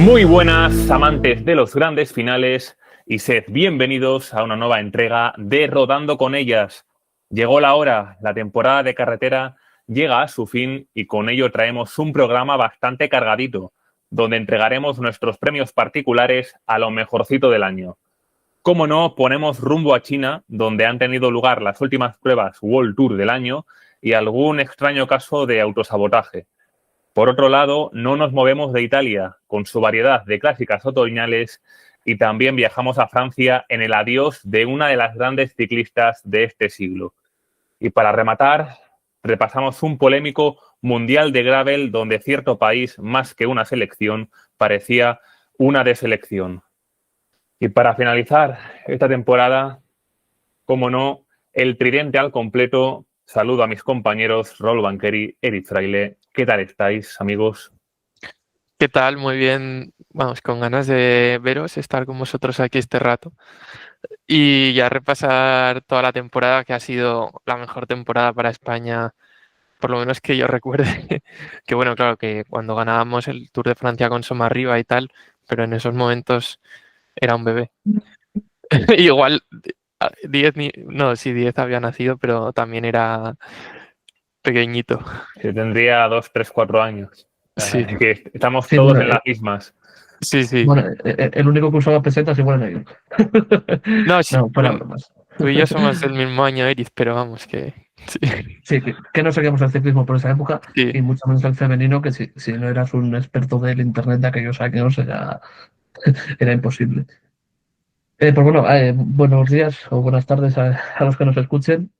Muy buenas, amantes de los grandes finales, y sed bienvenidos a una nueva entrega de Rodando con ellas. Llegó la hora, la temporada de carretera llega a su fin y con ello traemos un programa bastante cargadito, donde entregaremos nuestros premios particulares a lo mejorcito del año. Como no, ponemos rumbo a China, donde han tenido lugar las últimas pruebas World Tour del año y algún extraño caso de autosabotaje. Por otro lado, no nos movemos de Italia, con su variedad de clásicas otoñales, y también viajamos a Francia en el adiós de una de las grandes ciclistas de este siglo. Y para rematar, repasamos un polémico mundial de gravel donde cierto país, más que una selección, parecía una deselección. Y para finalizar esta temporada, como no, el tridente al completo. Saludo a mis compañeros Raúl Banqueri, Eric Fraile. ¿Qué tal estáis, amigos? ¿Qué tal? Muy bien. Vamos, con ganas de veros, estar con vosotros aquí este rato y ya repasar toda la temporada, que ha sido la mejor temporada para España, por lo menos que yo recuerde. Que bueno, claro, que cuando ganábamos el Tour de Francia con Soma arriba y tal, pero en esos momentos era un bebé. Igual 10 no, sí, 10 había nacido, pero también era pequeñito. Yo tendría 2, 3, 4 años. Sí, Que estamos Sí, todos bueno, en las mismas. sí, sí. bueno, el único que usaba pesetas igual era yo. No, sí, No, fuera bromas. tú y yo somos del mismo año, Iris, pero vamos que sí. Sí, que no seguíamos el ciclismo por esa época Sí. y mucho menos el femenino, que si no eras un experto del internet de aquellos años era imposible. Pues bueno, buenos días o buenas tardes a los que nos escuchen,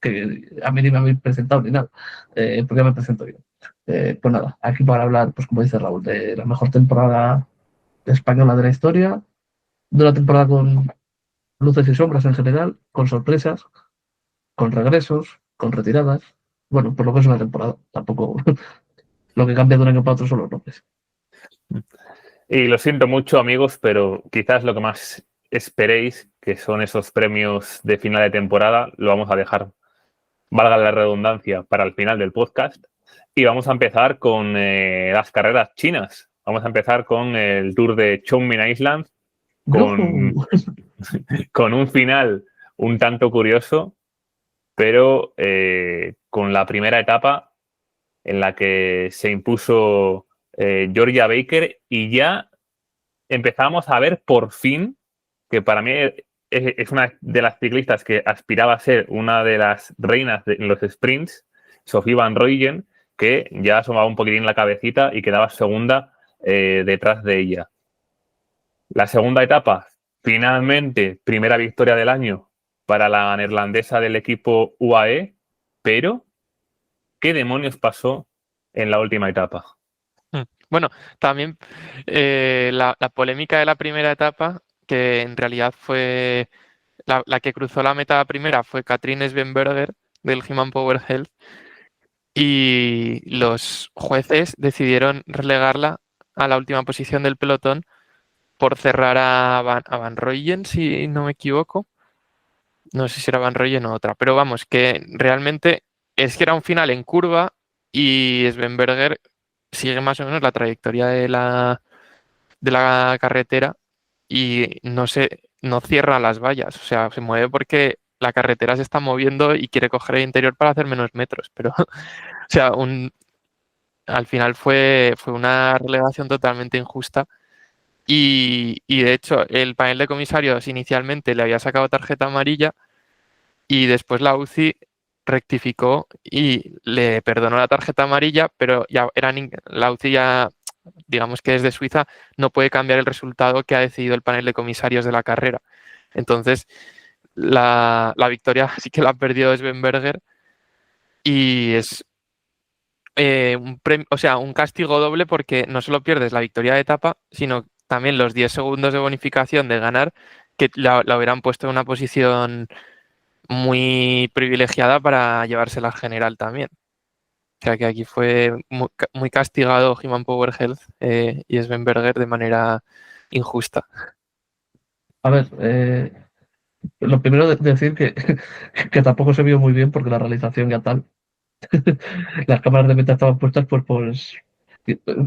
que a mí ni me habéis presentado ni nada, porque ya me presento yo. Pues nada, aquí para hablar, pues como dice Raúl, de la mejor temporada española de la historia, de una temporada con luces y sombras en general, con sorpresas, con regresos, con retiradas. Bueno, por lo que es una temporada, tampoco lo que cambia de un año para otro son los nombres. Y lo siento mucho, amigos, pero quizás lo que más esperéis, que son esos premios de final de temporada, lo vamos a dejar, valga la redundancia, para el final del podcast. Y vamos a empezar con las carreras chinas. Vamos a empezar con el Tour de Chongming Island, con, ¡Yujú! con un final un tanto curioso, pero con la primera etapa en la que se impuso Georgia Baker y ya empezamos a ver por fin que para mí es una de las ciclistas que aspiraba a ser una de las reinas en los sprints, Sophie Van Rooyen, que ya asomaba un poquitín la cabecita y quedaba segunda detrás de ella. La segunda etapa, finalmente, primera victoria del año para la neerlandesa del equipo UAE, pero ¿qué demonios pasó en la última etapa? Bueno, también la polémica de la primera etapa, que en realidad fue la que cruzó la meta primera, fue Katrine Svenberger del Human Power Health, y los jueces decidieron relegarla a la última posición del pelotón por cerrar a Van Rooyen, si no me equivoco. No sé si era Van Rooyen o otra, pero vamos, que realmente es que era un final en curva y Svenberger sigue más o menos la trayectoria de la carretera y no cierra las vallas, o sea, se mueve porque la carretera se está moviendo y quiere coger el interior para hacer menos metros, pero o sea, al final fue una relegación totalmente injusta y de hecho el panel de comisarios inicialmente le había sacado tarjeta amarilla y después la UCI rectificó y le perdonó la tarjeta amarilla, pero ya la UCI ya, digamos que desde Suiza no puede cambiar el resultado que ha decidido el panel de comisarios de la carrera. Entonces, la victoria sí que la ha perdido Svenberger y es un castigo doble porque no solo pierdes la victoria de etapa, sino también los 10 segundos de bonificación de ganar que la hubieran puesto en una posición muy privilegiada para llevársela al general también. O sea que aquí fue muy castigado Human Power Health y Svenberger de manera injusta. A ver, lo primero de decir que tampoco se vio muy bien porque la realización ya tal. Las cámaras de meta estaban puestas pues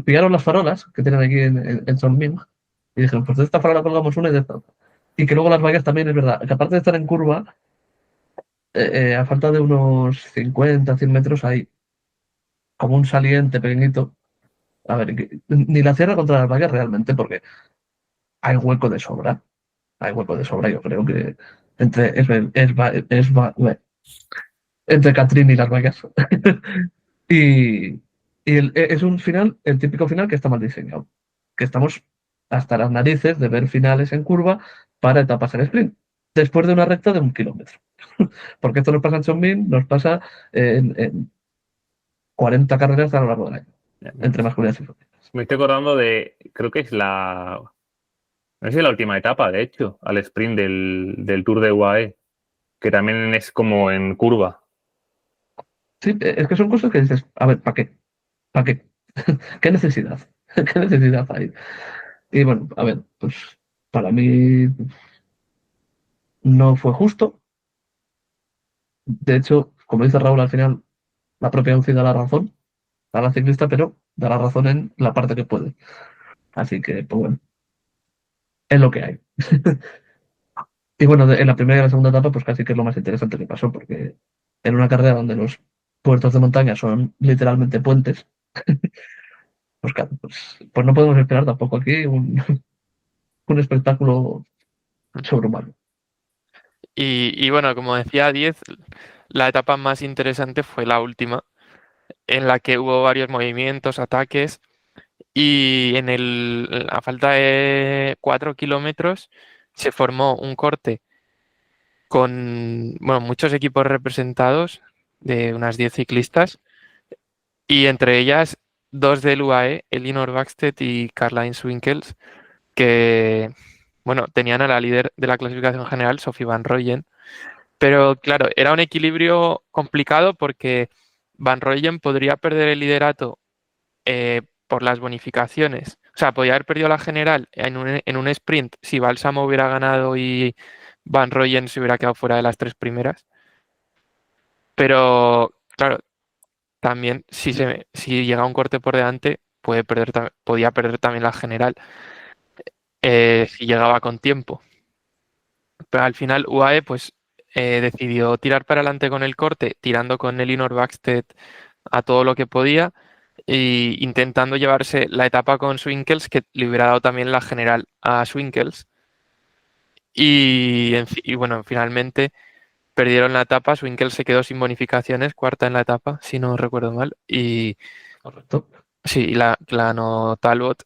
pillaron las farolas que tienen aquí en Sonmin y dijeron, pues de esta farola colgamos una y de esta otra. Y que luego las vallas también es verdad, que aparte de estar en curva, a falta de unos 50, 100 metros hay como un saliente pequeñito. A ver, ni la cierra contra las vallas realmente, porque hay hueco de sobra. Hay hueco de sobra, yo creo que entre, entre Catrín y las vallas. y es un final, el típico final que está mal diseñado. Que estamos hasta las narices de ver finales en curva para etapas en sprint. Después de una recta de 1 kilómetro. Porque esto nos pasa en Chongqing, nos pasa en 40 carreras a lo largo del año, entre masculinas y femeninas. Me estoy acordando de, creo que es no sé si es la última etapa, de hecho, al sprint del Tour de UAE, que también es como en curva. Sí, es que son cosas que dices, a ver, ¿para qué? ¿Para qué? ¿Qué necesidad? ¿Qué necesidad hay? Y bueno, a ver, pues para mí no fue justo. De hecho, como dice Raúl al final, la propia UCI da la razón a la ciclista, pero da la razón en la parte que puede. Así que, pues bueno, es lo que hay. Y bueno, en la primera y la segunda etapa, pues casi que es lo más interesante que pasó, porque en una carrera donde los puertos de montaña son literalmente puentes, pues claro, pues no podemos esperar tampoco aquí un espectáculo sobrehumano. Y bueno, como decía 10, la etapa más interesante fue la última, en la que hubo varios movimientos, ataques, y a falta de 4 kilómetros se formó un corte con bueno, muchos equipos representados, de unas 10 ciclistas, y entre ellas dos del UAE, Elinor Baxted y Caroline Swinkels, que bueno, tenían a la líder de la clasificación general, Sophie Van Rooyen. Pero claro, era un equilibrio complicado porque Van Rooyen podría perder el liderato por las bonificaciones. O sea, podría haber perdido la general en un sprint si Bálsamo hubiera ganado y Van Rooyen se hubiera quedado fuera de las tres primeras. Pero claro, también si llega un corte por delante, podía perder también la general si llegaba con tiempo. Pero al final UAE pues decidió tirar para adelante con el corte, tirando con Elinor Baxted a todo lo que podía e intentando llevarse la etapa con Swinkels, que le hubiera dado también la general a Swinkels. Y bueno, finalmente perdieron la etapa, Swinkels se quedó sin bonificaciones, cuarta en la etapa, si no recuerdo mal, y Correcto. sí, la ganó Talbot.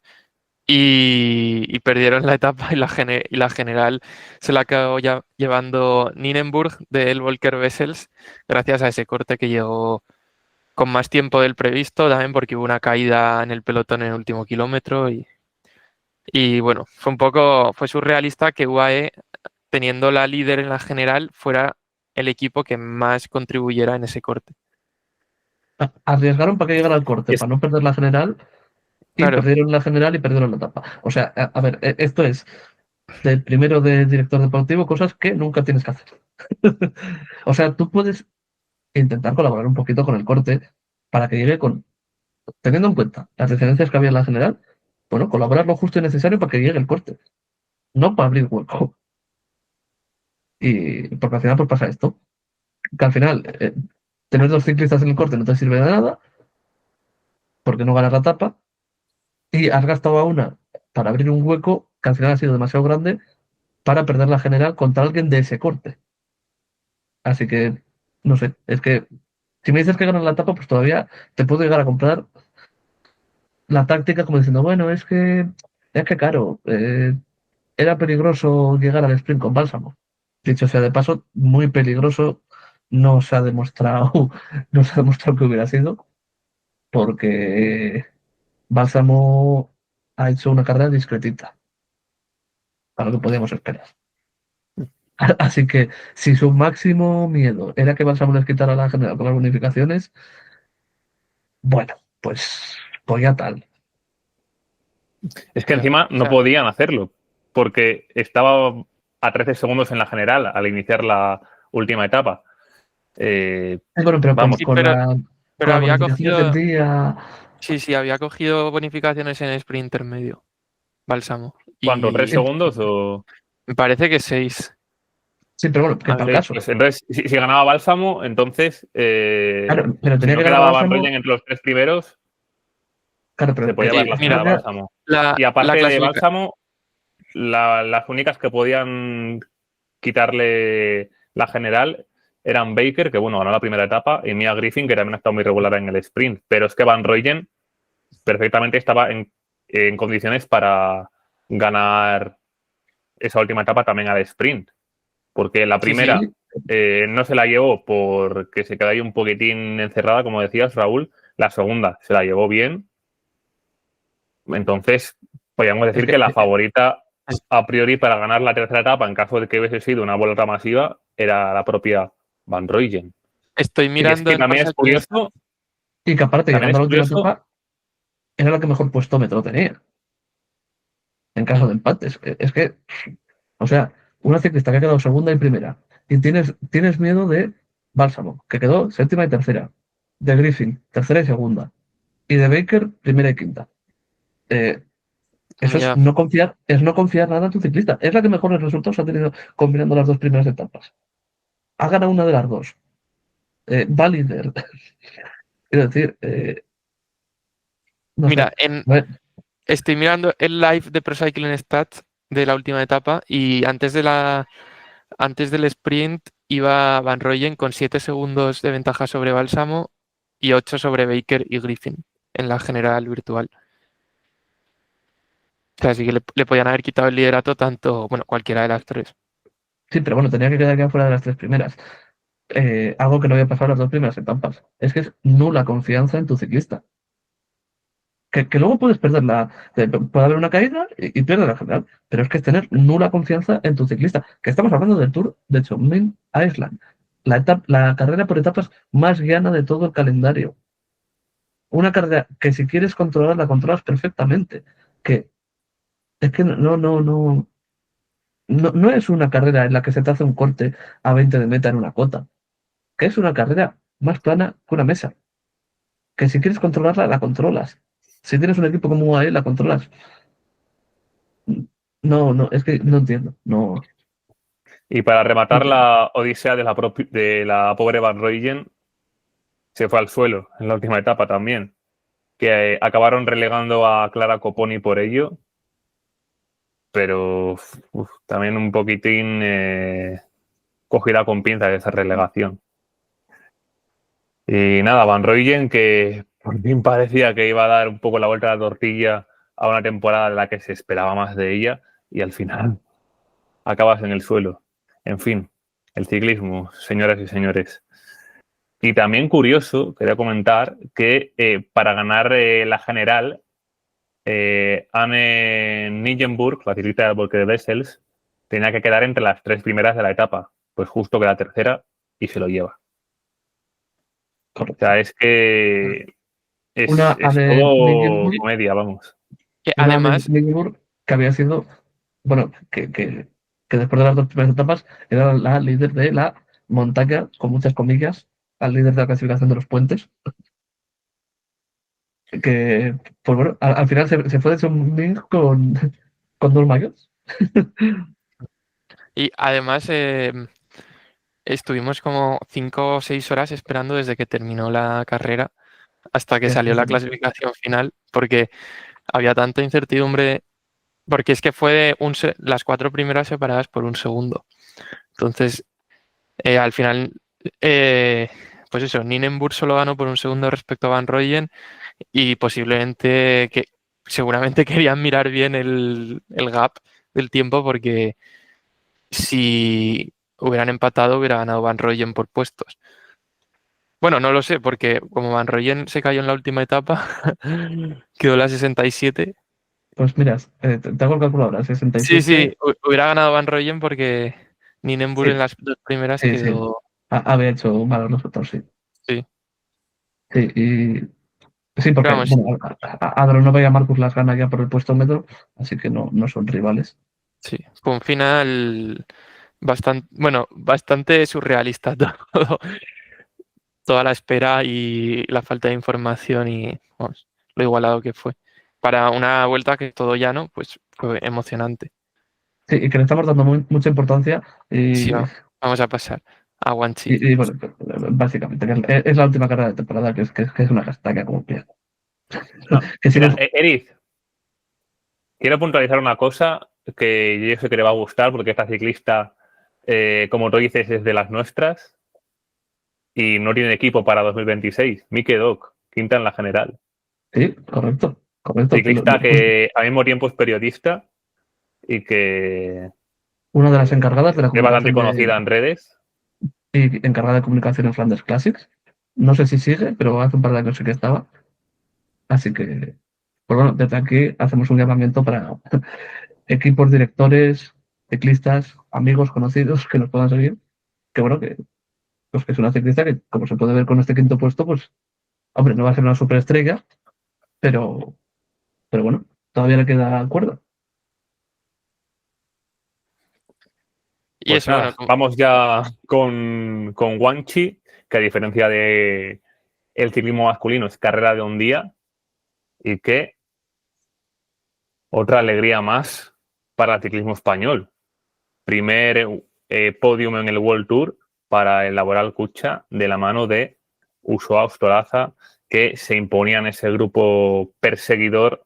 Y perdieron la etapa y la general se la acabó llevando Nienburg del Volker Wessels, gracias a ese corte que llegó con más tiempo del previsto, también porque hubo una caída en el pelotón en el último kilómetro y bueno, fue surrealista que UAE, teniendo la líder en la general, fuera el equipo que más contribuyera en ese corte. Arriesgaron para que llegara al corte, Es- para no perder la general, y Claro, perdieron la general y perdieron la etapa. O sea, a ver, esto es del primero de director deportivo, cosas que nunca tienes que hacer. O sea, tú puedes intentar colaborar un poquito con el corte para que llegue con, teniendo en cuenta las diferencias que había en la general, bueno, colaborar lo justo y necesario para que llegue el corte, no para abrir hueco. Y porque al final pues pasa esto, que al final tener dos ciclistas en el corte no te sirve de nada, porque no ganas la etapa, y has gastado a una para abrir un hueco que al final ha sido demasiado grande para perder la general contra alguien de ese corte. Así que, no sé, es que si me dices que ganas la etapa, pues todavía te puedo llegar a comprar la táctica como diciendo, bueno, es que claro, era peligroso llegar al sprint con Bálsamo. Dicho sea de paso, muy peligroso no se ha demostrado, no se ha demostrado que hubiera sido, porque Bálsamo ha hecho una carrera discretita, para lo que podíamos esperar. Así que si su máximo miedo era que Bálsamo les quitara la general con las bonificaciones, bueno, pues ya tal. Es que claro. encima O no sea, podían hacerlo, porque estaba a 13 segundos en la general al iniciar la última etapa. Bueno, pero Vamos, sí, con pero las había bonificaciones del cogido, día. Sí, había cogido bonificaciones en sprint intermedio, Bálsamo. ¿Cuánto? Y ¿3 segundos o...? me parece que 6. Sí, pero bueno, que A para ver, el Sí, caso. pues entonces, si ganaba Bálsamo, entonces, Claro, pero si tenía no que ganar a quedaba Van Bálsamo. Royen entre los 3 primeros, Claro, se pero podía ver sí, la mira, final a tenía que. Bálsamo. la, Y la aparte de clasificación. Bálsamo, las únicas que podían quitarle la general eran Baker, que bueno, ganó la primera etapa, y Mia Griffin, que también ha estado muy regular en el sprint. Pero es que Van Royen perfectamente estaba en condiciones para ganar esa última etapa también al sprint. Porque la Sí, primera Sí, no se la llevó porque se quedó ahí un poquitín encerrada, como decías, Raúl. La segunda se la llevó bien. Entonces, podríamos es decir que que la favorita es- a priori para ganar la tercera etapa, en caso de que hubiese sido una vuelta masiva, era la propia Van Rooyen. estoy Y es mirando que en Pro y que aparte, también llegando a es la última curioso, etapa, era la que mejor puestómetro tenía en caso de empates. Es que, o sea, una ciclista que ha quedado segunda y primera, y tienes miedo de Bálsamo, que quedó séptima y tercera, de Griffin, tercera y segunda, y de Baker, primera y quinta. Eh, Eso Ya. es no confiar nada en tu ciclista. Es la que mejores resultados ha tenido combinando las dos primeras etapas. Ha ganado una de las dos. Va líder. Quiero decir, no sé. Mira, estoy mirando el live de Pro Cycling Stats de la última etapa y antes del sprint iba Van Rooyen con 7 segundos de ventaja sobre Bálsamo y 8 sobre Baker y Griffin en la general virtual. O sea, así que le podían haber quitado el liderato tanto, bueno, cualquiera de las tres. Sí, pero bueno, tenía que quedar ya fuera de las tres primeras. Algo que no había pasado las dos primeras etapas. Es que es nula confianza en tu ciclista. Que luego puedes perderla. Puede haber una caída y pierdes la general. Pero es que es tener nula confianza en tu ciclista. Que estamos hablando del Tour de Chongming Island. La carrera por etapas más llana de todo el calendario. Una carrera que si quieres controlar, la controlas perfectamente. Que es que no es una carrera en la que se te hace un corte a 20 de meta en una cota. Que es una carrera más plana que una mesa. Que si quieres controlarla, la controlas. Si tienes un equipo como UAE, la controlas. No, es que no entiendo. No, y para no rematar entiendo. la odisea de la pobre Van Rooyen, se fue al suelo en la última etapa también, que acabaron relegando a Clara Coponi por ello, pero también un poquitín cogida con pinzas esa relegación. Y nada, Van Rooyen, que por fin parecía que iba a dar un poco la vuelta a la tortilla a una temporada en la que se esperaba más de ella, y al final acabas en el suelo. En fin, el ciclismo, señoras y señores. Y también curioso, quería comentar que para ganar la general, Anne Nijgenburg, la ciclista del Volker de Wessels, tenía que quedar entre las 3 primeras de la etapa. Pues justo que la tercera y se lo lleva. O Correcto. sea, es que Una es AD todo Middelburg, comedia, vamos. Que una AD además, Middelburg que había sido, bueno, que después de las dos primeras etapas era la líder de la montaña, con muchas comillas, al líder de la clasificación de los puentes. Que, pues bueno, al final se fue de Chongming con dos mayos. y además, estuvimos como 5 o 6 horas esperando desde que terminó la carrera hasta que salió la clasificación final, porque había tanta incertidumbre, porque es que fue las 4 primeras separadas por un segundo. Entonces, al final, eh, pues eso, Ninenburg solo ganó por un segundo respecto a Van Rooyen y posiblemente que seguramente querían mirar bien el gap del tiempo porque si hubieran empatado hubiera ganado Van Rooyen por puestos. Bueno, no lo sé, porque como Van Rooyen se cayó en la última etapa, quedó la 67. Pues mira, te hago el cálculo ahora, Sí, 67. sí, hubiera ganado Van Rooyen porque Ninenburg en Sí, las 2 primeras sí, sí. quedó. Había hecho malos nosotros, sí. Sí, Sí, sí, pero porque vamos, bueno, a Agronova y a Marcus las gana ya por el puesto metro, así que no son rivales. sí, fue un final bastante, bueno, bastante surrealista todo, toda la espera y la falta de información y vamos, lo igualado que fue. Para una vuelta que todo llano, pues fue emocionante. Sí, y que le estamos dando mucha importancia Sí, y, vamos a pasar a Guanchi. bueno, básicamente, que es la última carrera de temporada, que es una castaña como pie. No, Que si mira, no, Eric, quiero puntualizar una cosa que yo sé que le va a gustar porque esta ciclista, como tú dices, es de las nuestras y no tiene equipo para 2026. Mike Doc, quinta en la general. sí, correcto, correcto. Ciclista que al mismo tiempo es periodista y que Una de las encargadas de la es bastante comunicación conocida en redes. y encargada de comunicación en Flanders Classics. No sé si sigue, pero hace un par de años sí que estaba. Así que, pues bueno, desde aquí hacemos un llamamiento para equipos, directores, ciclistas, amigos, conocidos que nos puedan seguir. Que bueno, pues que es una ciclista que, como se puede ver con este quinto puesto, pues, hombre, no va a ser una superestrella, pero, pero bueno, todavía le queda cuerda. Y Pues eso, bueno, nada, vamos ya con Guanchi, que a diferencia de el ciclismo masculino es carrera de un día y que otra alegría más para el ciclismo español. Primer podium en el World Tour para el Laboral Cucha de la mano de Usoa Ostolaza, que se imponía en ese grupo perseguidor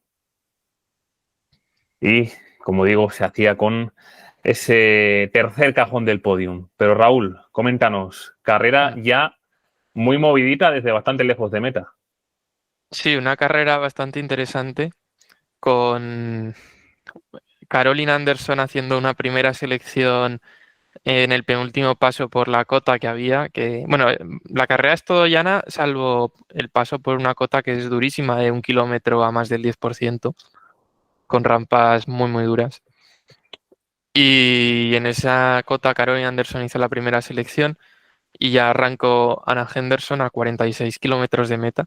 y, como digo, se hacía con ese tercer cajón del podium. Pero Raúl, coméntanos, carrera ya muy movidita desde bastante lejos de meta. sí, una carrera bastante interesante con Caroline Anderson haciendo una primera selección en el penúltimo paso por la cota que había, que, bueno, la carrera es todo llana, salvo el paso por una cota que es durísima, de 1 kilómetro a más del 10%, con rampas muy, muy duras. Y en esa cota Caroline Anderson hizo la primera selección y ya arrancó Anna Henderson a 46 kilómetros de meta.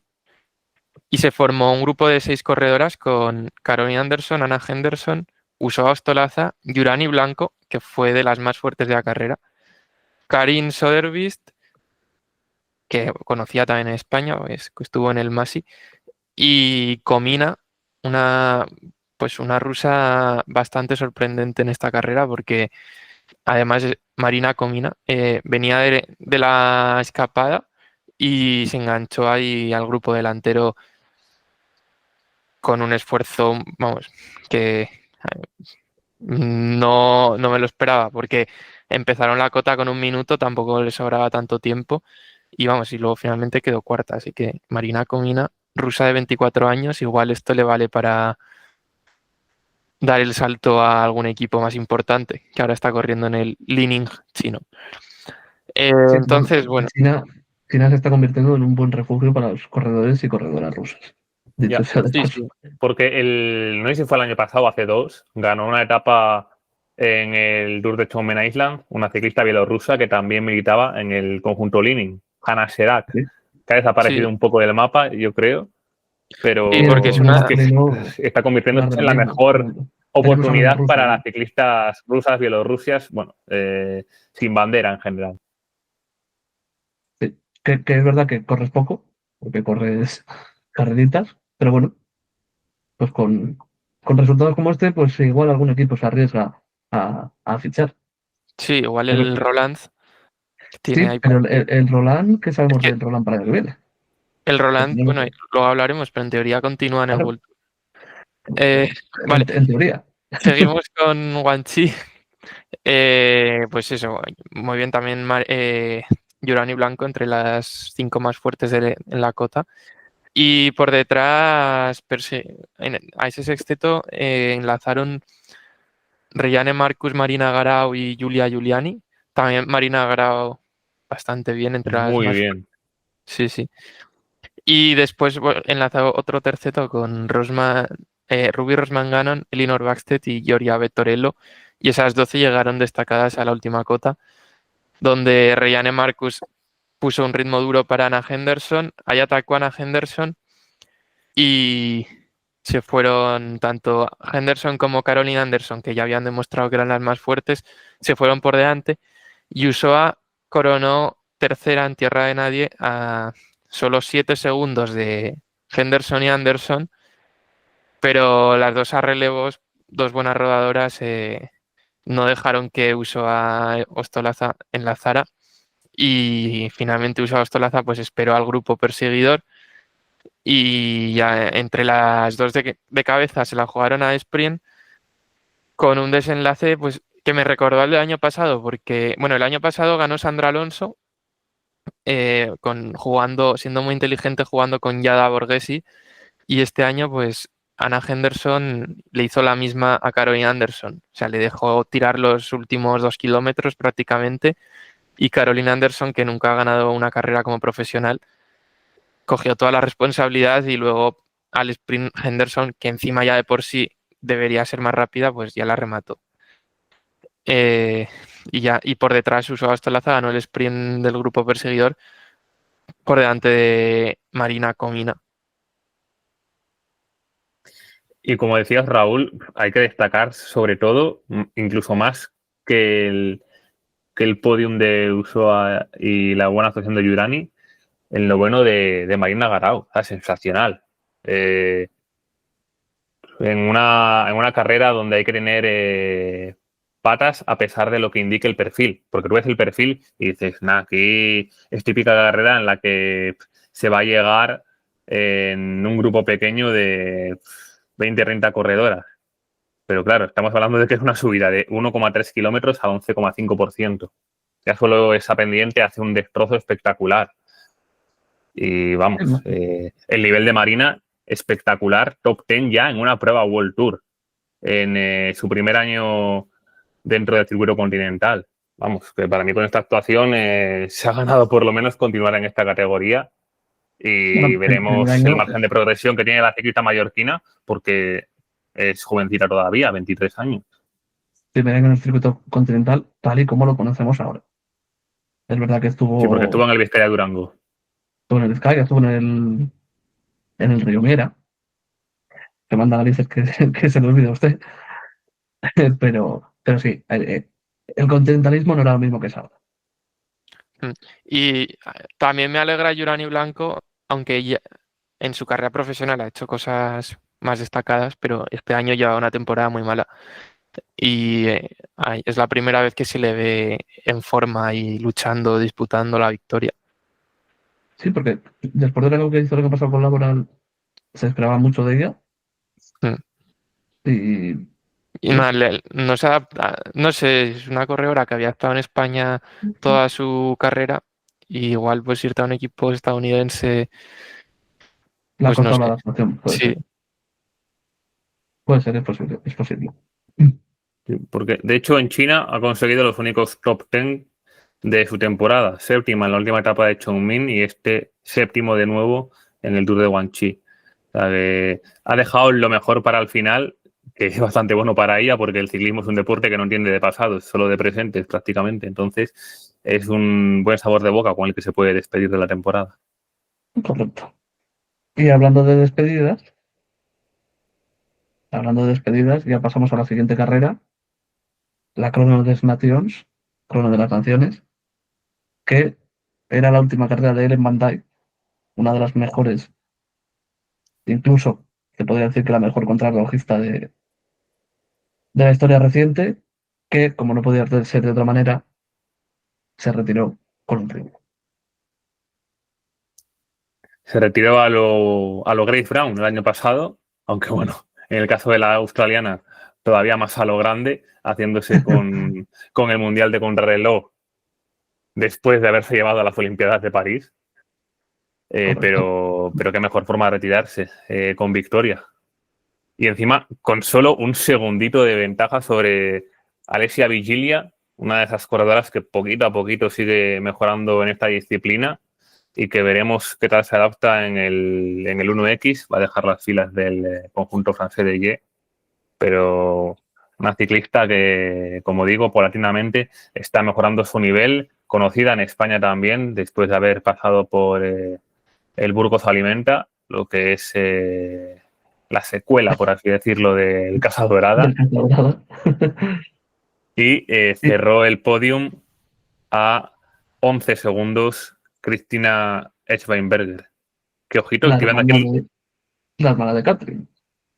Y se formó un grupo de 6 corredoras con Caroline Anderson, Anna Henderson, Usoa Ostolaza, Jurani Blanco, que fue de las más fuertes de la carrera, Karin Sodervist, que conocía también en España, pues, que estuvo en el Masi, y Comina, una, pues una rusa bastante sorprendente en esta carrera, porque además Marina Comina venía de la escapada y se enganchó ahí al grupo delantero con un esfuerzo, vamos, que no me lo esperaba, porque empezaron la cota con 1 minuto, tampoco les sobraba tanto tiempo, y vamos, y luego finalmente quedó cuarta, así que Marina Comina, rusa de 24 años, igual esto le vale para dar el salto a algún equipo más importante, que ahora está corriendo en el Li-Ning chino. Sí, Entonces, bueno, China se está convirtiendo en un buen refugio para los corredores y corredoras rusas. Dicho Ya, sea de sí, paso. sí, porque no sé si fue el año pasado o hace dos, ganó una etapa en el Tour de Chongmen Island, una ciclista bielorrusa que también militaba en el conjunto Lining, Hanna Sherak, Sí, que ha desaparecido sí, un poco del mapa, yo creo, sí, porque el es pero ciclismo es una, que masculino se está más convirtiéndose de en lo la mismo. mejor Tenemos a menos oportunidad rusos, para ¿no? las ciclistas rusas, bielorrusias, bueno, sin bandera en general. Sí, que es verdad que corres poco, porque corres carreritas, pero bueno, pues con resultados como este, pues igual algún equipo se arriesga a fichar. sí, igual Pero, el Roland sí, tiene ahí pero para... el Roland, ¿qué Es sabemos que del Roland para el que viene? el Porque Roland, no lo bueno, sé. luego hablaremos, pero en teoría continúa en el Claro, World Tour. Vale, en teoría. seguimos con Guanchi. Pues eso, muy bien también Giovanni Blanco entre las 5 más fuertes en la cota. Y por detrás, a ese sexteto enlazaron Reyane Marcus, Marina Garau y Giulia Giuliani. También Marina Garau bastante bien entre las Muy más fuertes. bien. Sí, sí. Y después enlazado otro terceto con Ruby Rosman-Gannon, Elinor Baxted y Giorgia Vettorello. Y esas 12 llegaron destacadas a la última cota, donde Reyane Marcus puso un ritmo duro para Anna Henderson, ahí atacó a Anna Henderson y se fueron tanto Henderson como Caroline Anderson, que ya habían demostrado que eran las más fuertes, se fueron por delante y Usoa coronó tercera en tierra de nadie a solo 7 segundos de Henderson y Anderson pero las dos a relevos, dos buenas rodadoras, no dejaron que Usoa Ostolaza enlazara y finalmente Usoa Ostolaza pues esperó al grupo perseguidor y ya entre las dos de cabeza se la jugaron a sprint con un desenlace pues que me recordó al del año pasado porque, bueno, el año pasado ganó Sandra Alonso siendo muy inteligente jugando con Yada Borghesi y este año pues Anna Henderson le hizo la misma a Caroline Anderson, o sea, le dejó tirar los últimos 2 kilómetros prácticamente y Caroline Anderson, que nunca ha ganado una carrera como profesional, cogió toda la responsabilidad y luego al sprint Henderson, que encima ya de por sí debería ser más rápida, pues ya la remató. Y por detrás Usoa Ostolaza ganó el sprint del grupo perseguidor por delante de Marina Comina. Y como decías, Raúl, hay que destacar sobre todo, incluso más que el podium de Usoa y la buena actuación de Yurani, en lo bueno de Marina Garau, sensacional. En una carrera donde hay que tener patas a pesar de lo que indique el perfil, porque tú ves el perfil y dices, nada, aquí es típica carrera en la que se va a llegar en un grupo pequeño de 20, 30 corredoras. Pero claro, estamos hablando de que es una subida de 1,3 kilómetros a 11,5%. Ya solo esa pendiente hace un destrozo espectacular. Y vamos, el nivel de Marina espectacular, top 10 ya en una prueba World Tour, en su primer año dentro del circuito continental. Vamos, que para mí con esta actuación se ha ganado por lo menos continuar en esta categoría y Bueno, el primer veremos el año, margen de progresión que tiene la ciclista mallorquina porque es jovencita todavía, 23 años. en el circuito continental, tal y como lo conocemos ahora. Es verdad que Sí, porque estuvo estuvo, en el Vizcaya Durango. estuvo en el Sky, estuvo en el Río Miera, que manda narices que, que se le olvida a usted. Pero sí, el continentalismo no era lo mismo que es ahora. Y también me alegra Yurani Blanco, aunque en su carrera profesional ha hecho cosas más destacadas, pero este año lleva una temporada muy mala. Y es la primera vez que se le ve en forma y luchando, disputando la victoria. Sí, porque después de lo que hizo, lo que pasó con Laboral, se esperaba mucho de ella Mm. y Y nada, no se adapta, no sé, es una corredora que había estado en España toda su carrera y igual pues irte a un equipo estadounidense, le ha pues no costado la sé. adaptación. Sí, Puede ser, es posible, es posible. Sí, porque de hecho en China ha conseguido los únicos top 10 de su temporada. Séptima en la última etapa de Chongming y este séptimo de nuevo en el Tour de Guangxi. O sea, que ha dejado lo mejor para el final, que es bastante bueno para ella porque el ciclismo es un deporte que no entiende de pasado, es solo de presentes prácticamente. Entonces es un buen sabor de boca con el que se puede despedir de la temporada. Correcto. Y hablando de despedidas, ya pasamos a la siguiente carrera, la Crono des Nations, Crono de las Naciones, que era la última carrera de Ellen Van Dijk, una de las mejores, incluso se podría decir que la mejor contrarrelojista de la historia reciente, que, como no podía ser de otra manera, se retiró con un triunfo. Se retiró a lo Grace Brown el año pasado, aunque bueno, en el caso de la australiana, todavía más a lo grande, haciéndose con el Mundial de Contrarreloj después de haberse llevado a las Olimpiadas de París. Correcto. Pero qué mejor forma de retirarse, con victoria. Y encima con solo un segundito de ventaja sobre Alessia Vigilia, una de esas corredoras que poquito a poquito sigue mejorando en esta disciplina y que veremos qué tal se adapta en el 1X. Va a dejar las filas del conjunto francés de Ye, pero una ciclista que, como digo, paulatinamente está mejorando su nivel, conocida en España también, después de haber pasado por el Burgos Alimenta, lo que es la secuela, por así decirlo, del Casa Dorada, Del Dorada. y Y cerró el podium a 11 segundos Cristina Schweinberger. Que ojito, la estoy viendo hermana aquí de, la hermana de Catherine.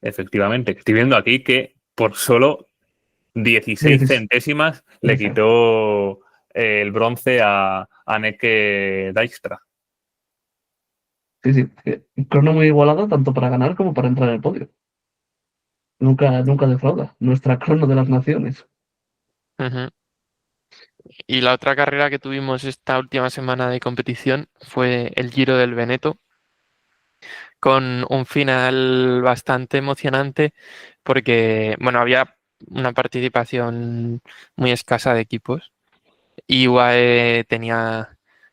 efectivamente. Estoy viendo aquí que por solo 16 centésimas le quitó el bronce a Anneke Dijkstra. Sí. Crono muy igualado tanto para ganar como para entrar en el podio. Nunca defrauda. Nuestra crono de las naciones. Ujú. Y la otra carrera que tuvimos esta última semana de competición fue el Giro del Veneto, con un final bastante emocionante porque, bueno, había una participación muy escasa de equipos y UAE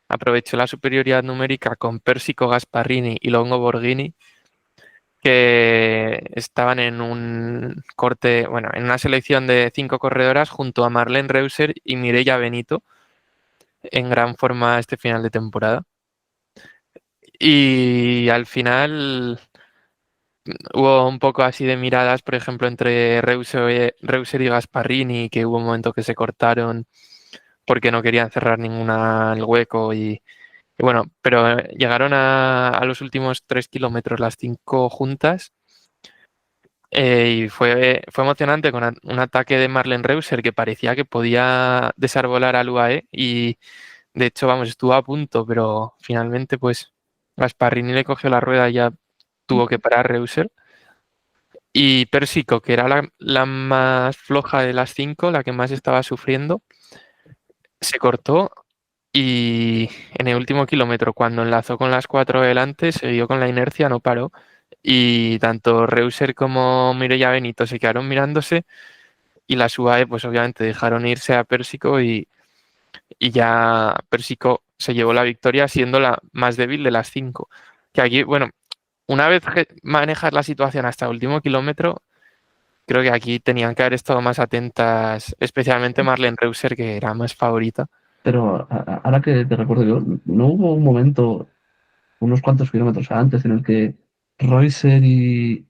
aprovechó la superioridad numérica con Persico Gasparrini y Longo Borghini, que estaban en un corte, bueno, en una selección de 5 corredoras junto a Marlene Reusser y Mireia Benito, en gran forma este final de temporada. Y al final hubo un poco así de miradas, por ejemplo, entre Reusser y Gasparrini, que hubo un momento que se cortaron porque no querían cerrar ninguna el hueco y bueno, pero llegaron a los últimos 3 kilómetros las 5 juntas. Y fue emocionante con un ataque de Marlene Reusser que parecía que podía desarbolar al UAE y de hecho, vamos, estuvo a punto, pero finalmente pues Gasparrini le cogió la rueda y ya tuvo que parar Reusser. Y Persico, que era la más floja de las 5, la que más estaba sufriendo, se cortó y en el último kilómetro, cuando enlazó con las 4 delante, siguió con la inercia, no paró. Y tanto Reusser como Mireia Benito se quedaron mirándose y las UAE pues obviamente dejaron irse a Pérsico y ya Pérsico se llevó la victoria siendo la más débil de las 5. Que aquí, bueno, una vez que manejas la situación hasta el último kilómetro, creo que aquí tenían que haber estado más atentas, especialmente Marlene Reusser, que era más favorita. Pero ahora que te recuerdo yo, ¿no hubo un momento, unos cuantos kilómetros antes, en el que Reusser y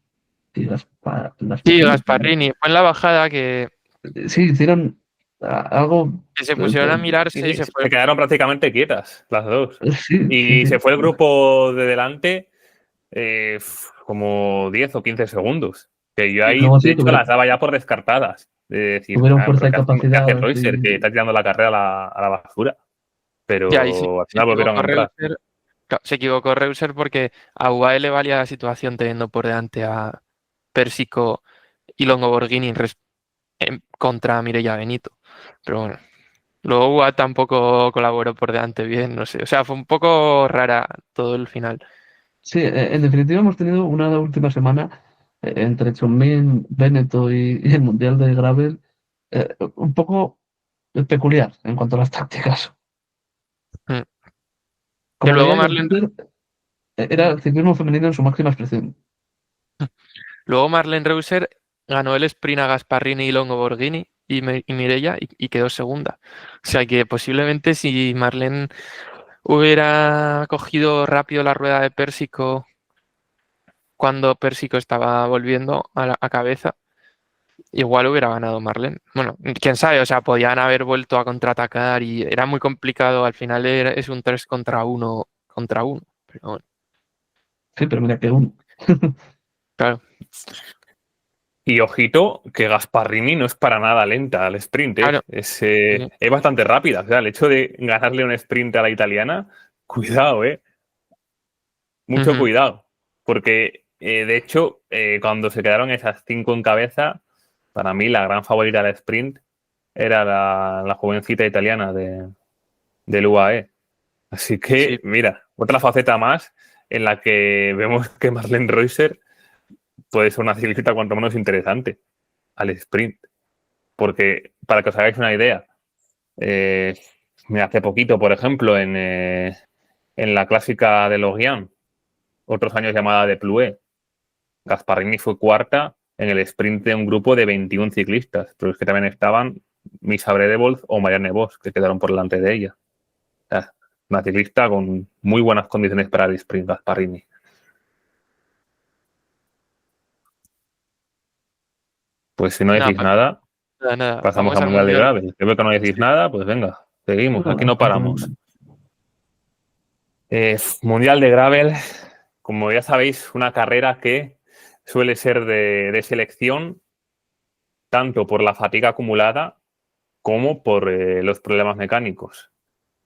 Sí, Gasparini, Gasparrini, fue en la bajada sí, hicieron algo, que se pusieron a mirarse y Sí, se fue. se quedaron prácticamente quietas las dos. Y sí. se fue el grupo de delante como 10 o 15 segundos. Que yo Y ahí, luego de sí, hecho, las daba ya por descartadas. De decir, tuvieron fuerza pero y ¿qué hace capacidad Reusser? Que y está tirando la carrera a la basura. Y ahí sí, Pero al se final volvieron a equivocó entrar. Reusser. Claro, se equivocó Reusser porque a UAE le valía la situación teniendo por delante a Pérsico y Longo Borghini contra Mireia Benito. Pero bueno, luego UAE tampoco colaboró por delante bien, no sé. O sea, fue un poco rara todo el final. sí, en definitiva hemos tenido una última semana entre Chonmin, Benetton y el Mundial de Gravel un poco peculiar en cuanto a las tácticas. Mm. Que Como luego leía yo en Marlene, Twitter, era el ciclismo femenino en su máxima expresión. luego Marlene Reusser ganó el sprint a Gasparrini y Longo Borghini y Mireia y quedó segunda. O sea que posiblemente si Marlene hubiera cogido rápido la rueda de Pérsico cuando Pérsico estaba volviendo a cabeza, igual hubiera ganado Marlene. Bueno, quién sabe, o sea, podían haber vuelto a contraatacar y era muy complicado. Al final es un 3 contra uno. Pero bueno, Sí, pero mira que uno. claro, Y ojito, que Gasparrini no es para nada lenta al sprint, ¿eh? claro. Es bastante rápida. O sea, el hecho de ganarle un sprint a la italiana, cuidado, ¿eh? Mucho Ujú. cuidado. Porque, de hecho, cuando se quedaron esas 5 en cabeza, para mí la gran favorita del sprint era la jovencita italiana del UAE. Así Sí, que, mira, otra faceta más en la que vemos que Marlene Reusser puede ser una ciclista cuanto menos interesante al sprint. Porque, para que os hagáis una idea, eh, hace poquito, por ejemplo, en la clásica de Lorient, otros años llamada de Ploué, Gasparrini fue cuarta en el sprint de un grupo de 21 ciclistas, pero es que también estaban Misa Bredevold o Marianne Vos, que quedaron por delante de ella. O sea, una ciclista con muy buenas condiciones para el sprint, Gasparrini. Pues si no nada, decís nada, nada. pasamos Vamos al al Mundial de Mundial. Gravel. Yo veo que no decís Sí. nada, pues venga, seguimos, aquí no paramos. Bueno, Mundial de Gravel, como ya sabéis, una carrera que suele ser de selección, tanto por la fatiga acumulada como por los problemas mecánicos.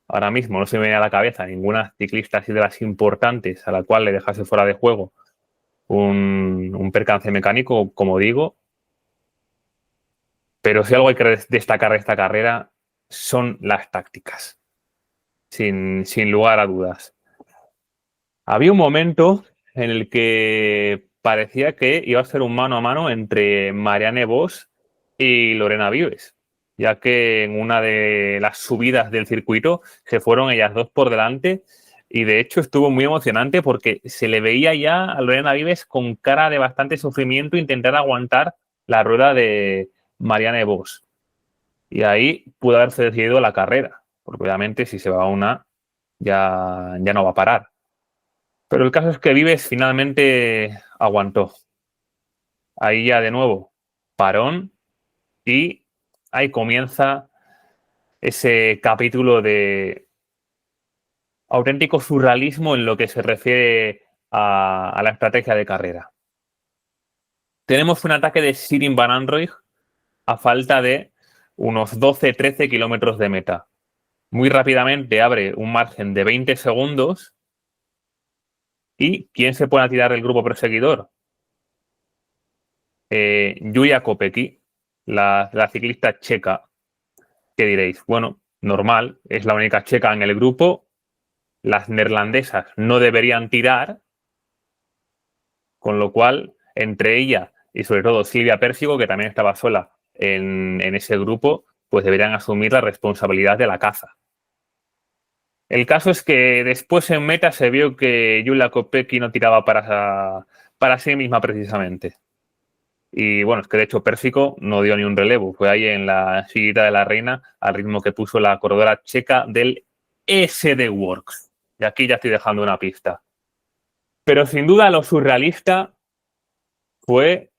Ahora mismo no se me viene a la cabeza ninguna ciclista así de las importantes a la cual le dejase fuera de juego un percance mecánico, como digo. Pero si algo hay que destacar de esta carrera son las tácticas, sin lugar a dudas. Había un momento en el que parecía que iba a ser un mano a mano entre Marianne Vos y Lorena Vives, ya que en una de las subidas del circuito se fueron ellas dos por delante y de hecho estuvo muy emocionante porque se le veía ya a Lorena Vives con cara de bastante sufrimiento intentar aguantar la rueda de Marianne Vos. Y ahí pudo haberse decidido la carrera, porque obviamente si se va una ya no va a parar. Pero el caso es que Vives finalmente aguantó. Ahí ya de nuevo, parón, y ahí comienza ese capítulo de auténtico surrealismo en lo que se refiere a la estrategia de carrera. Tenemos un ataque de Shirin Van Anrooij a falta de unos 12-13 kilómetros de meta. Muy rápidamente abre un margen de 20 segundos. ¿Y quién se pone a tirar el grupo perseguidor? Julia Kopecky, la ciclista checa. ¿Qué diréis? Bueno, normal, es la única checa en el grupo. Las neerlandesas no deberían tirar, con lo cual, entre ella y sobre todo Silvia Pérsigo, que también estaba sola en ese grupo, pues deberían asumir la responsabilidad de la caza. El caso es que después en meta se vio que Julia Kopecky no tiraba para sí misma precisamente. Y bueno, es que de hecho Pérsico no dio ni un relevo. Fue ahí en la sillita de la reina al ritmo que puso la corredora checa del SD Works. Y aquí ya estoy dejando una pista. Pero sin duda lo surrealista fue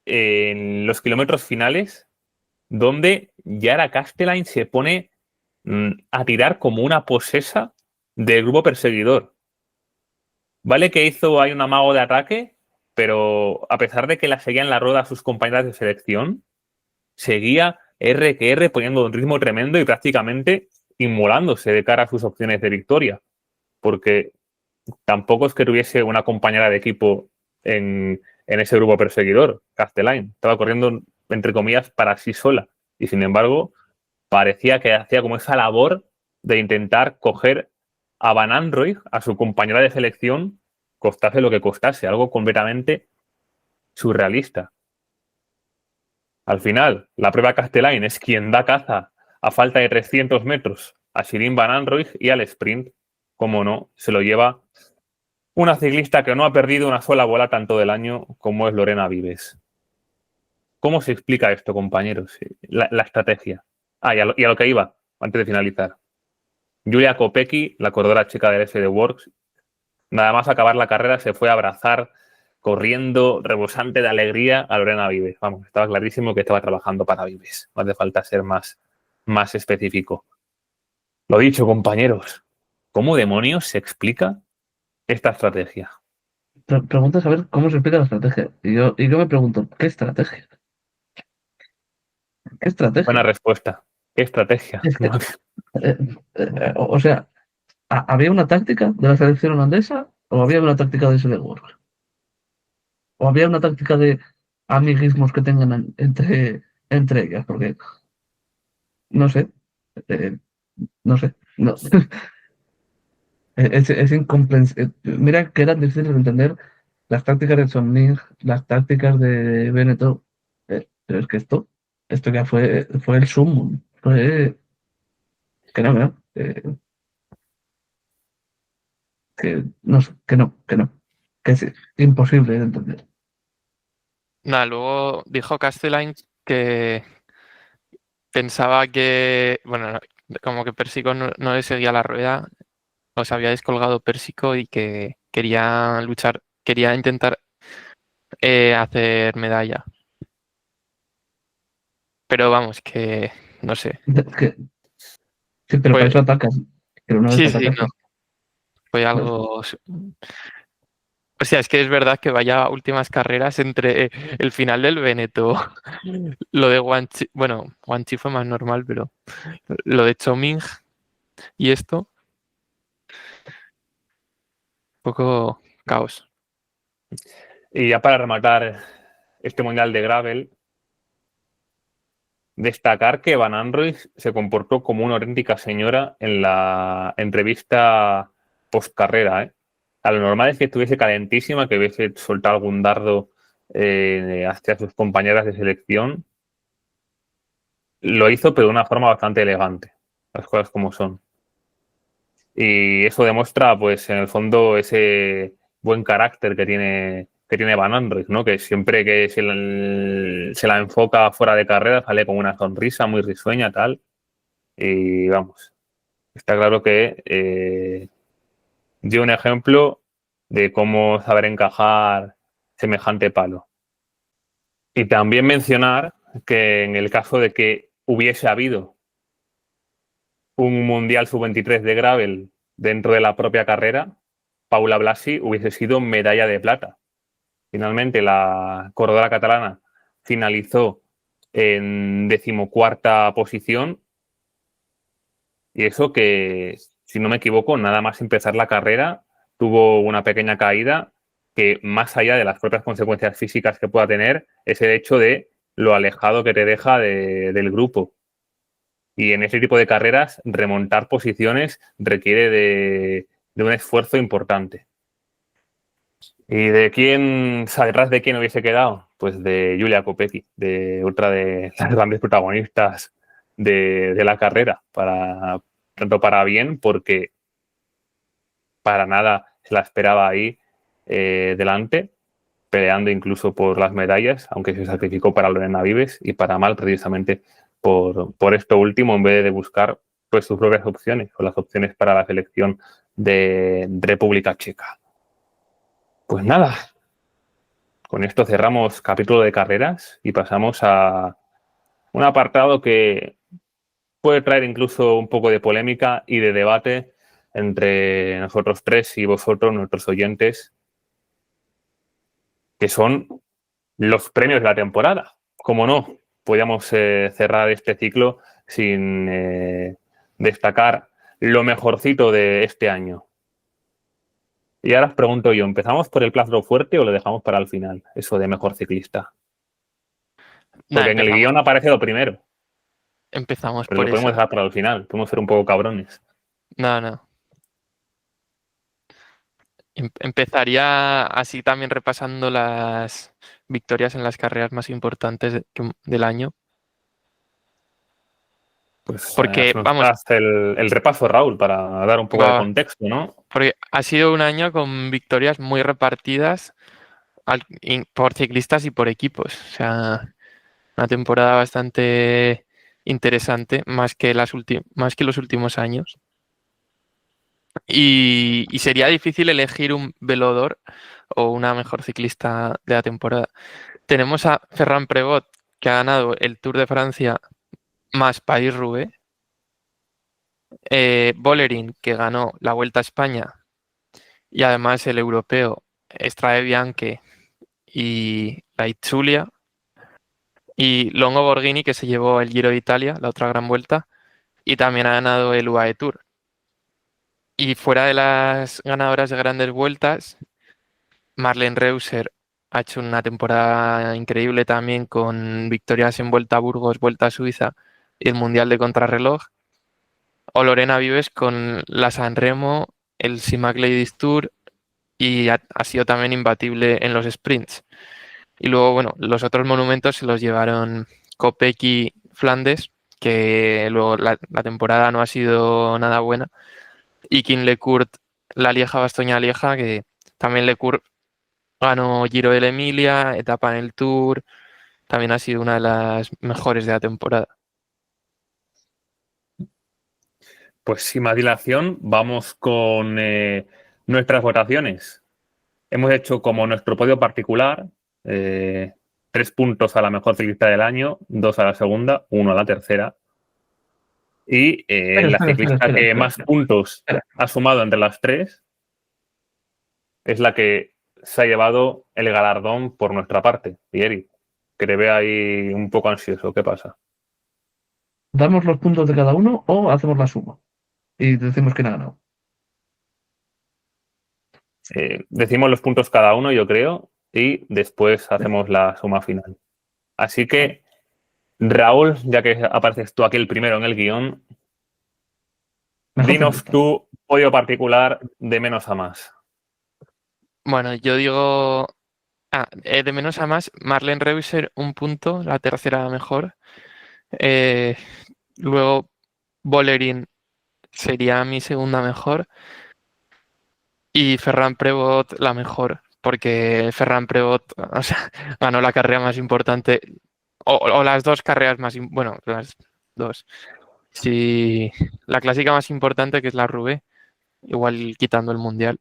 en los kilómetros finales, donde Yara Castellane se pone a tirar como una posesa del grupo perseguidor. Vale que hizo ahí un amago de ataque, pero a pesar de que la seguían en la rueda sus compañeras de selección, seguía R que R poniendo un ritmo tremendo y prácticamente inmolándose de cara a sus opciones de victoria. Porque tampoco es que tuviese una compañera de equipo en ese grupo perseguidor, Castellane. Estaba corriendo, entre comillas, para sí sola. Y sin embargo, parecía que hacía como esa labor de intentar coger a Van Anrooij, a su compañera de selección, costase lo que costase, algo completamente surrealista. Al final, la prueba Castellane es quien da caza a falta de 300 metros a Shirin Van Anrooij y al sprint, como no, se lo lleva una ciclista que no ha perdido una sola bola tanto del año como es Lorena Vives. ¿Cómo se explica esto, compañeros? La estrategia. Y a lo que iba, antes de finalizar. Julia Kopecky, la corredora checa del SD Works, nada más acabar la carrera se fue a abrazar, corriendo, rebosante de alegría a Lorena Vives. Vamos, estaba clarísimo que estaba trabajando para Vives. No hace falta ser más específico. Lo dicho, compañeros, ¿cómo demonios se explica esta estrategia? Preguntas a ver cómo se explica la estrategia. Y yo me pregunto, ¿qué estrategia? ¿Qué Buena estrategia? respuesta. ¿Qué estrategia? Es que, eh, o sea, ¿había una táctica de la selección holandesa o había una táctica de World? ¿O había una táctica de amiguismos que tengan entre ellas? Porque, no sé, eh, no sé, no. Es incomprensible. Mira que eran difíciles de entender las tácticas de Sonning, las tácticas de Benetton, pero es que esto ya fue el sumo. Fue que no, que no, que no, que es imposible de entender. Nada, luego dijo Castellane que pensaba que, bueno, como que Pérsico no le seguía la rueda, o se había descolgado Pérsico y que quería luchar, quería intentar hacer medalla. Pero vamos, que no sé. Que, sí, pero para Pues eso atacas. Pero una vez sí, sí, atacas, no. Fue pues, algo O sea, es que es verdad que vaya últimas carreras entre el final del Benetton, lo de Guanchi, bueno, Guanchi fue más normal, pero lo de Choming y esto, un poco caos. Y ya para rematar este Mundial de Gravel, destacar que Van Anrooy se comportó como una auténtica señora en la entrevista post-carrera. A lo normal es que estuviese calentísima, que hubiese soltado algún dardo hacia sus compañeras de selección. Lo hizo, pero de una forma bastante elegante, las cosas como son. Y eso demuestra, pues, en el fondo, ese buen carácter que tiene Van Android, ¿no? Que siempre que se la enfoca fuera de carrera sale con una sonrisa muy risueña, tal. Y vamos, está claro que dio un ejemplo de cómo saber encajar semejante palo. Y también mencionar que en el caso de que hubiese habido un Mundial Sub-23 de Gravel dentro de la propia carrera, Paula Blasi hubiese sido medalla de plata. Finalmente, la corredora catalana finalizó en 14ª posición y eso que, si no me equivoco, nada más empezar la carrera, tuvo una pequeña caída que, más allá de las propias consecuencias físicas que pueda tener, es el hecho de lo alejado que te deja del grupo. Y en ese tipo de carreras, remontar posiciones requiere de un esfuerzo importante. ¿Y de quién, detrás de quién hubiese quedado? Pues de Julia Kopecky, de otra de las grandes protagonistas de la carrera, tanto para bien, porque para nada se la esperaba ahí delante, peleando incluso por las medallas, aunque se sacrificó para Lorena Vives, y para mal precisamente por esto último, en vez de buscar pues sus propias opciones o las opciones para la selección de República Checa. Pues nada, con esto cerramos capítulo de carreras y pasamos a un apartado que puede traer incluso un poco de polémica y de debate entre nosotros tres y vosotros, nuestros oyentes, que son los premios de la temporada. Como no, podíamos cerrar este ciclo sin destacar lo mejorcito de este año. Y ahora os pregunto yo, ¿empezamos por el plato fuerte o lo dejamos para el final? Eso de mejor ciclista. Porque en el guión aparece lo primero. Empezamos Pero por lo podemos eso. dejar para el final. Podemos ser un poco cabrones. No. Empezaría así también repasando las victorias en las carreras más importantes del año. Pues Porque, nos vamos, das el repaso, Raúl, para dar un poco de contexto, ¿no? Porque ha sido un año con victorias muy repartidas por ciclistas y por equipos. O sea, una temporada bastante interesante, más que los últimos años. Y sería difícil elegir un velodor o una mejor ciclista de la temporada. Tenemos a Ferran Prebot, que ha ganado el Tour de Francia más París-Roubaix. Bolerín, que ganó la Vuelta a España y además el europeo Strade Bianche y la Itzulia. Y Longo Borghini, que se llevó el Giro de Italia, la otra gran vuelta, y también ha ganado el UAE Tour. Y fuera de las ganadoras de grandes vueltas, Marlene Reusser ha hecho una temporada increíble también con victorias en Vuelta a Burgos, Vuelta a Suiza y el Mundial de Contrarreloj. O Lorena Vives con la San Remo, el Simac Ladies Tour y ha sido también imbatible en los sprints. Y luego, bueno, los otros monumentos se los llevaron Kopecky, Flandes, que luego la temporada no ha sido nada buena, y Kinlecourt, la Lieja-Bastoña-Lieja, que también Lecourt ganó Giro de la Emilia, etapa en el Tour, también ha sido una de las mejores de la temporada. Pues sin más dilación, vamos con nuestras votaciones. Hemos hecho como nuestro podio particular 3 puntos a la mejor ciclista del año, 2 a la segunda, 1 a la tercera. Y la ciclista que más puntos ha sumado entre las 3 es la que se ha llevado el galardón por nuestra parte. Y Eric, que te ve ahí un poco ansioso, ¿qué pasa? ¿Damos los puntos de cada uno o hacemos la suma? Y decimos quién ha ganado. Decimos los puntos cada uno, yo creo, y después hacemos la suma final. Así que, Raúl, ya que apareces tú aquí el primero en el guión, Mejor dinos ciclista. tu podio particular de menos a más. Bueno, yo digo de menos a más, Marlene Reuser, un punto, la tercera mejor. Eh, luego, Bolerín sería mi segunda mejor. Y Ferran Prevot la mejor, porque Ferran Prevot, o sea, ganó la carrera más importante, o las dos carreras más, bueno, las dos. Sí, la clásica más importante, que es la Roubaix, igual quitando el Mundial,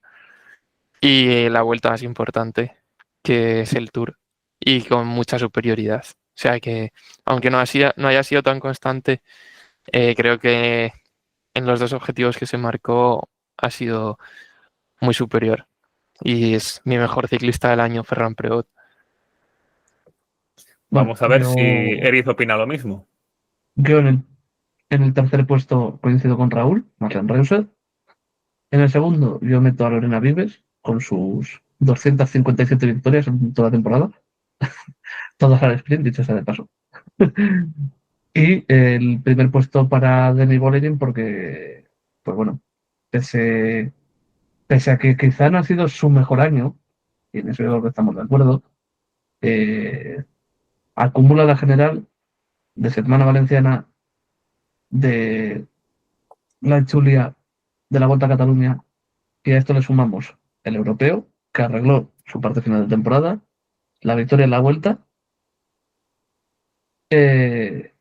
y la vuelta más importante, que es el Tour, y con mucha superioridad. O sea que, aunque no haya sido tan constante, creo que en los dos objetivos que se marcó ha sido muy superior. Y es mi mejor ciclista del año, Ferran Prevot. Bueno, Vamos a ver si Eric opina lo mismo. yo en el tercer puesto coincido con Raúl, Marlene Reuser. En el segundo, yo meto a Lorena Vives con sus 257 victorias en toda la temporada. Todas al sprint, dicho sea de paso. Y el primer puesto para Demi Vollering porque, pues bueno, pese, pese a que quizá no ha sido su mejor año, y en eso yo creo que estamos de acuerdo, eh, acumula la general de Setmana Valenciana, de la Chulia, de la Vuelta a Cataluña, y a esto le sumamos el europeo, que arregló su parte final de temporada, la victoria en la Vuelta, eh,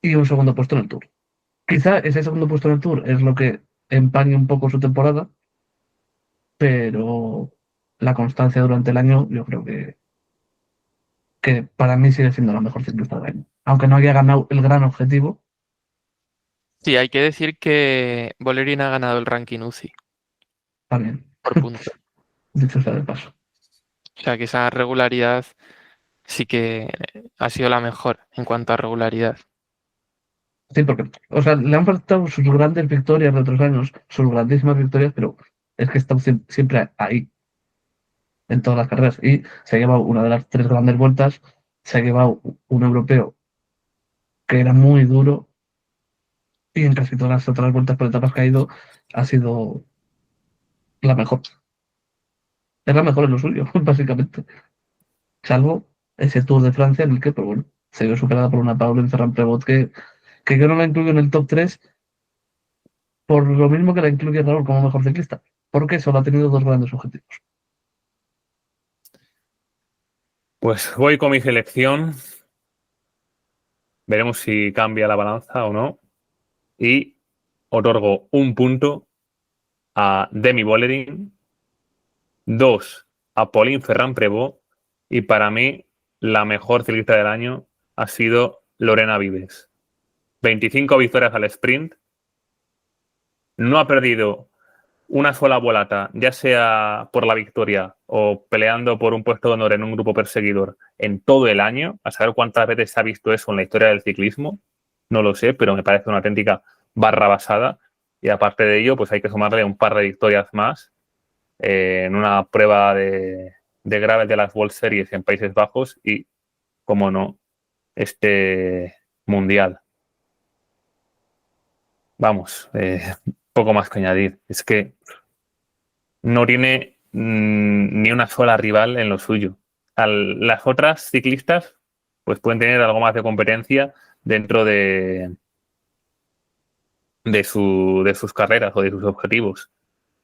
y un segundo puesto en el Tour. Quizá ese segundo puesto en el Tour es lo que empañe un poco su temporada, pero la constancia durante el año yo creo que para mí sigue siendo la mejor ciclista del año. Aunque no haya ganado el gran objetivo, Sí, hay que decir que Bolerín ha ganado el ranking UCI también, por puntos. dicho sea de paso. O sea que esa regularidad sí que ha sido la mejor en cuanto a regularidad. Sí, porque, o sea, le han faltado sus grandes victorias de otros años, sus grandísimas victorias, pero es que está siempre ahí, en todas las carreras. Y se ha llevado una de las tres grandes vueltas, se ha llevado un europeo que era muy duro, y en casi todas las otras vueltas por etapas que ha ido, ha sido la mejor. Es la mejor en lo suyo, básicamente. Salvo ese Tour de Francia en el que, pues bueno, se vio superada por una Paula Ferran Prevot que yo no la incluyo en el top 3 por lo mismo que la incluye Raúl como mejor ciclista, porque solo ha tenido dos grandes objetivos. Pues voy con mi selección. Veremos si cambia la balanza o no. Y otorgo un punto a Demi Vollering, dos a Pauline Ferrand-Prévot y para mí la mejor ciclista del año ha sido Lorena Vives. 25 victorias al sprint. No ha perdido una sola volata, ya sea por la victoria o peleando por un puesto de honor en un grupo perseguidor en todo el año. A saber cuántas veces se ha visto eso en la historia del ciclismo, no lo sé, pero me parece una auténtica barra basada. Y aparte de ello, pues hay que sumarle un par de victorias más en una prueba de gravel de las World Series en Países Bajos y, como no, este mundial. Vamos, poco más que añadir. Es que no tiene ni una sola rival en lo suyo. Las otras ciclistas pues pueden tener algo más de competencia dentro de sus carreras o de sus objetivos.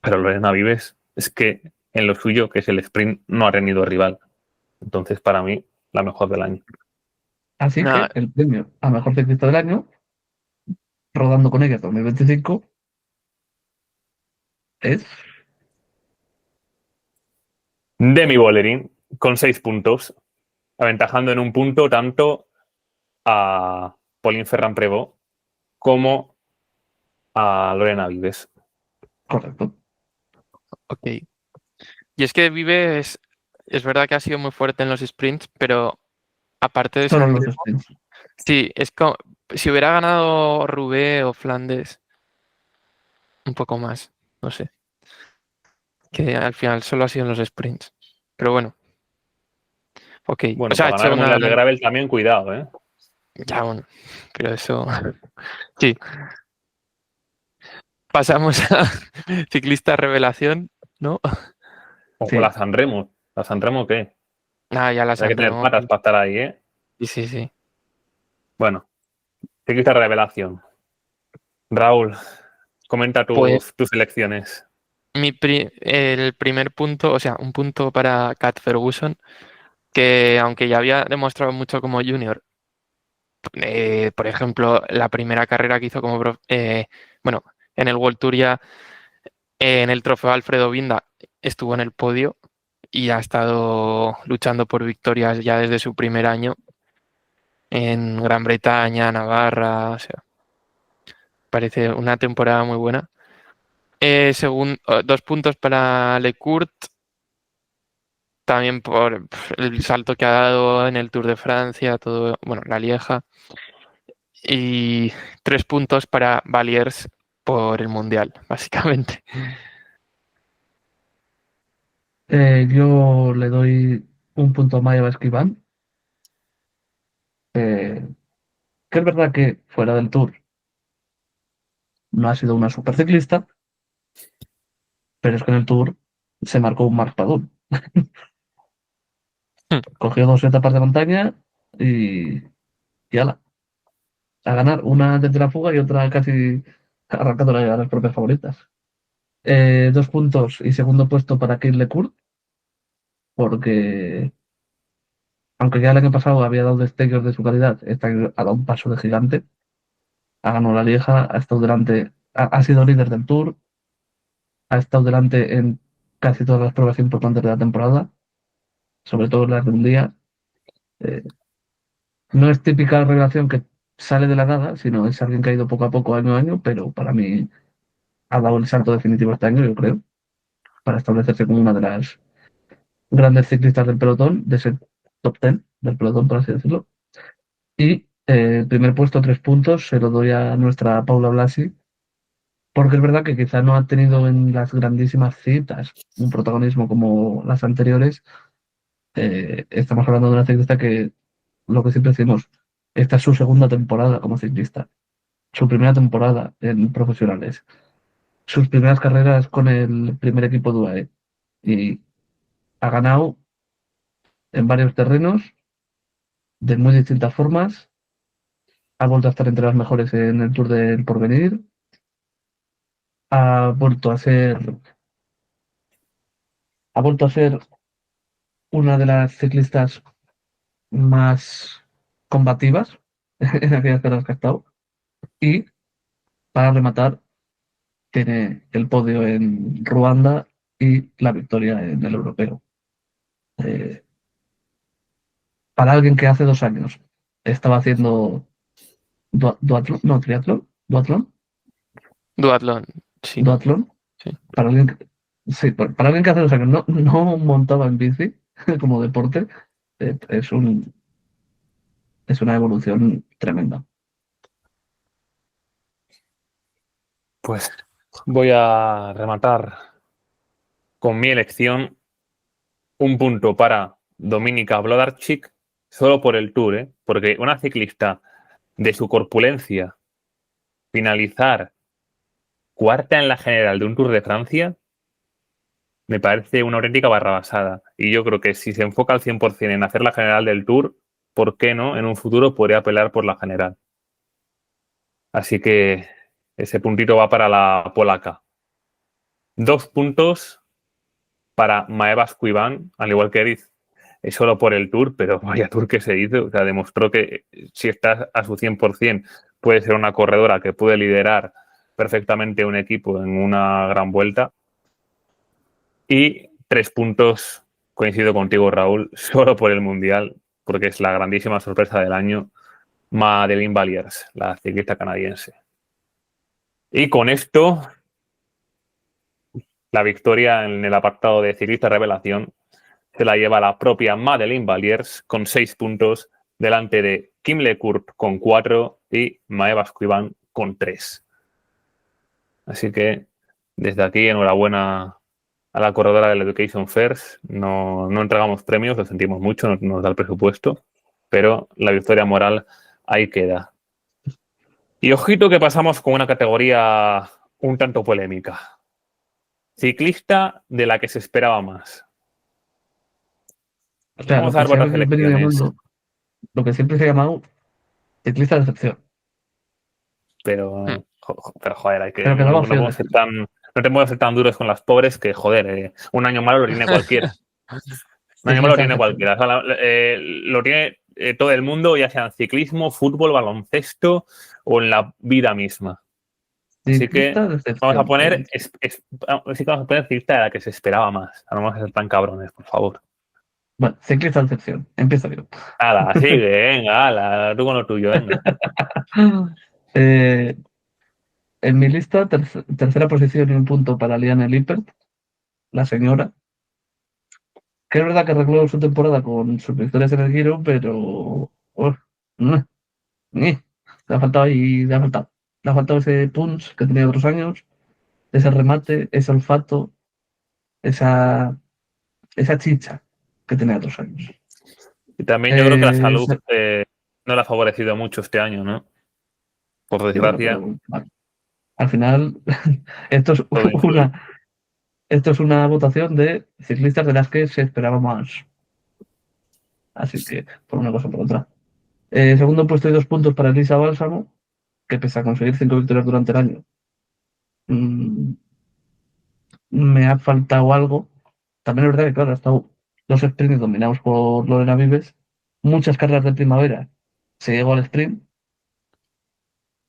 Pero Lorena Vives es que en lo suyo, que es el sprint, no ha tenido rival. Entonces, para mí, la mejor del año. Así Nada, que el premio a mejor ciclista del año, rodando con ella 2025, es Demi Vollering, con 6 puntos, aventajando en un punto tanto a Pauline Ferrand-Prévot como a Lorena Vives. correcto. ok. Y es que Vives, es verdad que ha sido muy fuerte en los sprints, pero aparte de Solo San en los Remo, sprints. sí, es como si hubiera ganado Roubaix o Flandes, un poco más, no sé, que al final solo ha sido en los sprints. Pero bueno, ok. O Bueno, sea, ha para ganar hecho el una... Mundial de Gravel también cuidado, ¿eh? Ya, bueno, pero eso... Sí, pasamos a ciclista revelación, ¿no? Ojo, Sí. la Sanremo. ¿La Sanremo qué? Ah, ya la Hay que San tener Remo. patas para estar ahí, ¿eh? Sí, sí, sí. Bueno, ciclista revelación. Raúl, comenta Pues tus elecciones. el primer punto, o sea, un punto para Cat Ferguson, que aunque ya había demostrado mucho como junior, por ejemplo, la primera carrera que hizo como, bueno, en el World Tour ya, en el trofeo Alfredo Binda, estuvo en el podio y ha estado luchando por victorias ya desde su primer año en Gran Bretaña, Navarra, o sea, parece una temporada muy buena. 2 puntos para Lecourt, también por el salto que ha dado en el Tour de Francia, todo, bueno, la Lieja. Y 3 puntos para Valiers por el Mundial, básicamente. Yo le doy un punto a Maeva Escribán, eh, que es verdad que fuera del Tour no ha sido una superciclista, pero es que en el Tour se marcó un marpadón. Cogió 2 etapas de montaña y ala, a ganar, una desde la fuga y otra casi arrancándola a las propias favoritas. 2 puntos y segundo puesto para Kate LeCourt, porque aunque ya el año pasado había dado destellos de su calidad, este año ha dado un paso de gigante. Ha ganado la Lieja, ha estado delante, ha sido líder del Tour, ha estado delante en casi todas las pruebas importantes de la temporada, sobre todo en las de un día. Eh, no es típica revelación que sale de la nada, sino es alguien que ha ido poco a poco, año a año, pero para mí ha dado el salto definitivo este año, yo creo, para establecerse como una de las grandes ciclistas del pelotón, de ese top 10 del pelotón, por así decirlo. Y el primer puesto, 3 puntos, se lo doy a nuestra Paula Blasi, porque es verdad que quizá no ha tenido en las grandísimas citas un protagonismo como las anteriores. Estamos hablando de una ciclista que, lo que siempre decimos, esta es su segunda temporada como ciclista, su primera temporada en profesionales, sus primeras carreras con el primer equipo de UAE y ha ganado en varios terrenos de muy distintas formas. Ha vuelto a estar entre las mejores en el Tour del Porvenir. Ha vuelto a ser, ha vuelto a ser una de las ciclistas más combativas en aquellas carreras que ha estado. Y para rematar, tiene el podio en Ruanda y la victoria en el europeo. Eh, para alguien que hace 2 años estaba haciendo duatlón, no, triatlón, Duatlón, sí, duatlón, sí. para alguien que, sí, para alguien que hace 2 años no montaba en bici como deporte, es es una evolución tremenda. Pues voy a rematar con mi elección. Un punto para Dominika Wlodarczyk, solo por el Tour, ¿eh? Porque una ciclista de su corpulencia finalizar cuarta en la general de un Tour de Francia me parece una auténtica barrabasada. Y yo creo que si se enfoca al 100% en hacer la general del Tour, ¿por qué no? En un futuro podría pelear por la general. Así que ese puntito va para la polaca. 2 puntos para Maeva Escribán, al igual que Eriz, es solo por el Tour, pero vaya Tour que se hizo. O sea, demostró que si está a su 100% puede ser una corredora que puede liderar perfectamente un equipo en una gran vuelta. Y 3 puntos, coincido contigo, Raúl, solo por el Mundial, porque es la grandísima sorpresa del año, Madeleine Valiers, la ciclista canadiense. Y con esto La victoria en el apartado de ciclista revelación se la lleva la propia Madeleine Valiers con 6 puntos delante de Kim Lecourt con 4 y Maeva Escriván con 3. Así que desde aquí enhorabuena a la corredora del Education First. No entregamos premios, lo sentimos mucho, no nos da el presupuesto, pero la victoria moral ahí queda. Y ojito que pasamos con una categoría un tanto polémica. Ciclista de la que se esperaba más. O sea, Vamos a dar se ha varias venido elecciones, llamando, lo que siempre se ha llamado ciclista de excepción. Hmm. pero joder, Pero que daba no opciones. podemos ser tan, no te podemos ser tan duros con las pobres que, joder, un año malo lo tiene cualquiera. Un año malo lo Ciclista de tiene excepción. cualquiera. O sea, lo tiene todo el mundo, ya sea en ciclismo, fútbol, baloncesto o en la vida misma. Así que Ciclista de vamos a excepción. poner, así que vamos a poner ciclista de la que se esperaba más. No vamos a ser tan cabrones, por favor. Bueno, ciclista de excepción. Empiezo yo. Hala, sigue, venga, hala, tú con lo tuyo, venga. Eh, en mi lista, tercera posición y un punto para Liane Lippert, la señora. Que es verdad que arregló su temporada con sus victorias en el Giro, pero. No, le ha faltado ahí, le ha faltado. Le ha faltado ese punch que tenía otros años, ese remate, ese olfato, esa, esa chicha que tenía otros años. Y también yo creo que la salud Se- no le ha favorecido mucho este año, ¿no? Por sí, bueno, desgracia, pero al final, esto es todo influye. una, esto es una votación de ciclistas de las que se esperaba más. Así que, por una cosa o por otra. Segundo puesto y 2 puntos para Elisa Bálsamo, que pese a conseguir 5 victorias durante el año, mm, me ha faltado algo. También es verdad que, claro, ha estado los sprints dominados por Lorena Vives. Muchas carreras de primavera se llegó al sprint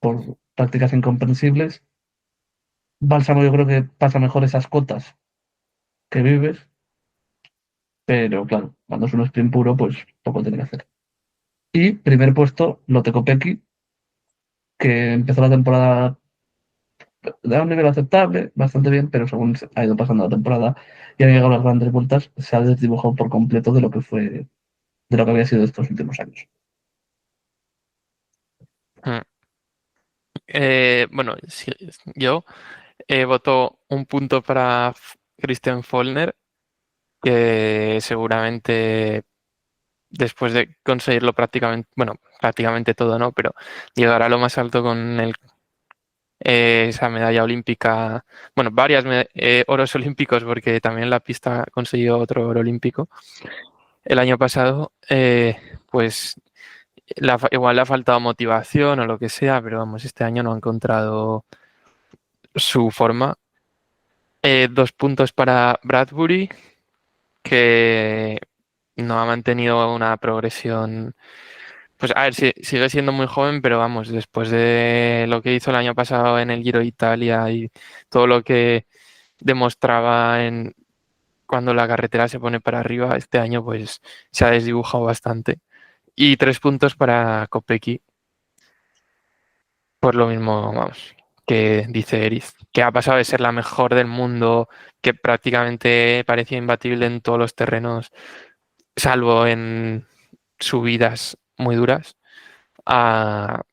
por prácticas incomprensibles. Bálsamo yo creo que pasa mejor esas cotas que Vives, pero claro, cuando es un sprint puro, pues poco tiene que hacer. Y primer puesto, Lotte Kopecky, que empezó la temporada de un nivel aceptable, bastante bien, pero según ha ido pasando la temporada y han llegado las grandes vueltas, se ha desdibujado por completo de lo que fue, de lo que había sido estos últimos años. Hmm. Bueno, yo voto un punto para Christian Follner, que seguramente después de conseguirlo prácticamente, bueno, prácticamente todo, ¿no? Pero llegar a lo más alto con esa medalla olímpica, bueno, varias oros olímpicos, porque también la pista consiguió otro oro olímpico el año pasado, pues igual le ha faltado motivación o lo que sea, pero vamos, este año no ha encontrado su forma. 2 puntos para Bradbury, que no ha mantenido una progresión. Pues a ver, sigue siendo muy joven, pero vamos, después de lo que hizo el año pasado en el Giro de Italia y todo lo que demostraba cuando la carretera se pone para arriba, este año pues se ha desdibujado bastante. Y 3 puntos para Kopecky, por lo mismo, vamos, que dice Eris, que ha pasado de ser la mejor del mundo, que prácticamente parecía imbatible en todos los terrenos, salvo en subidas muy duras, a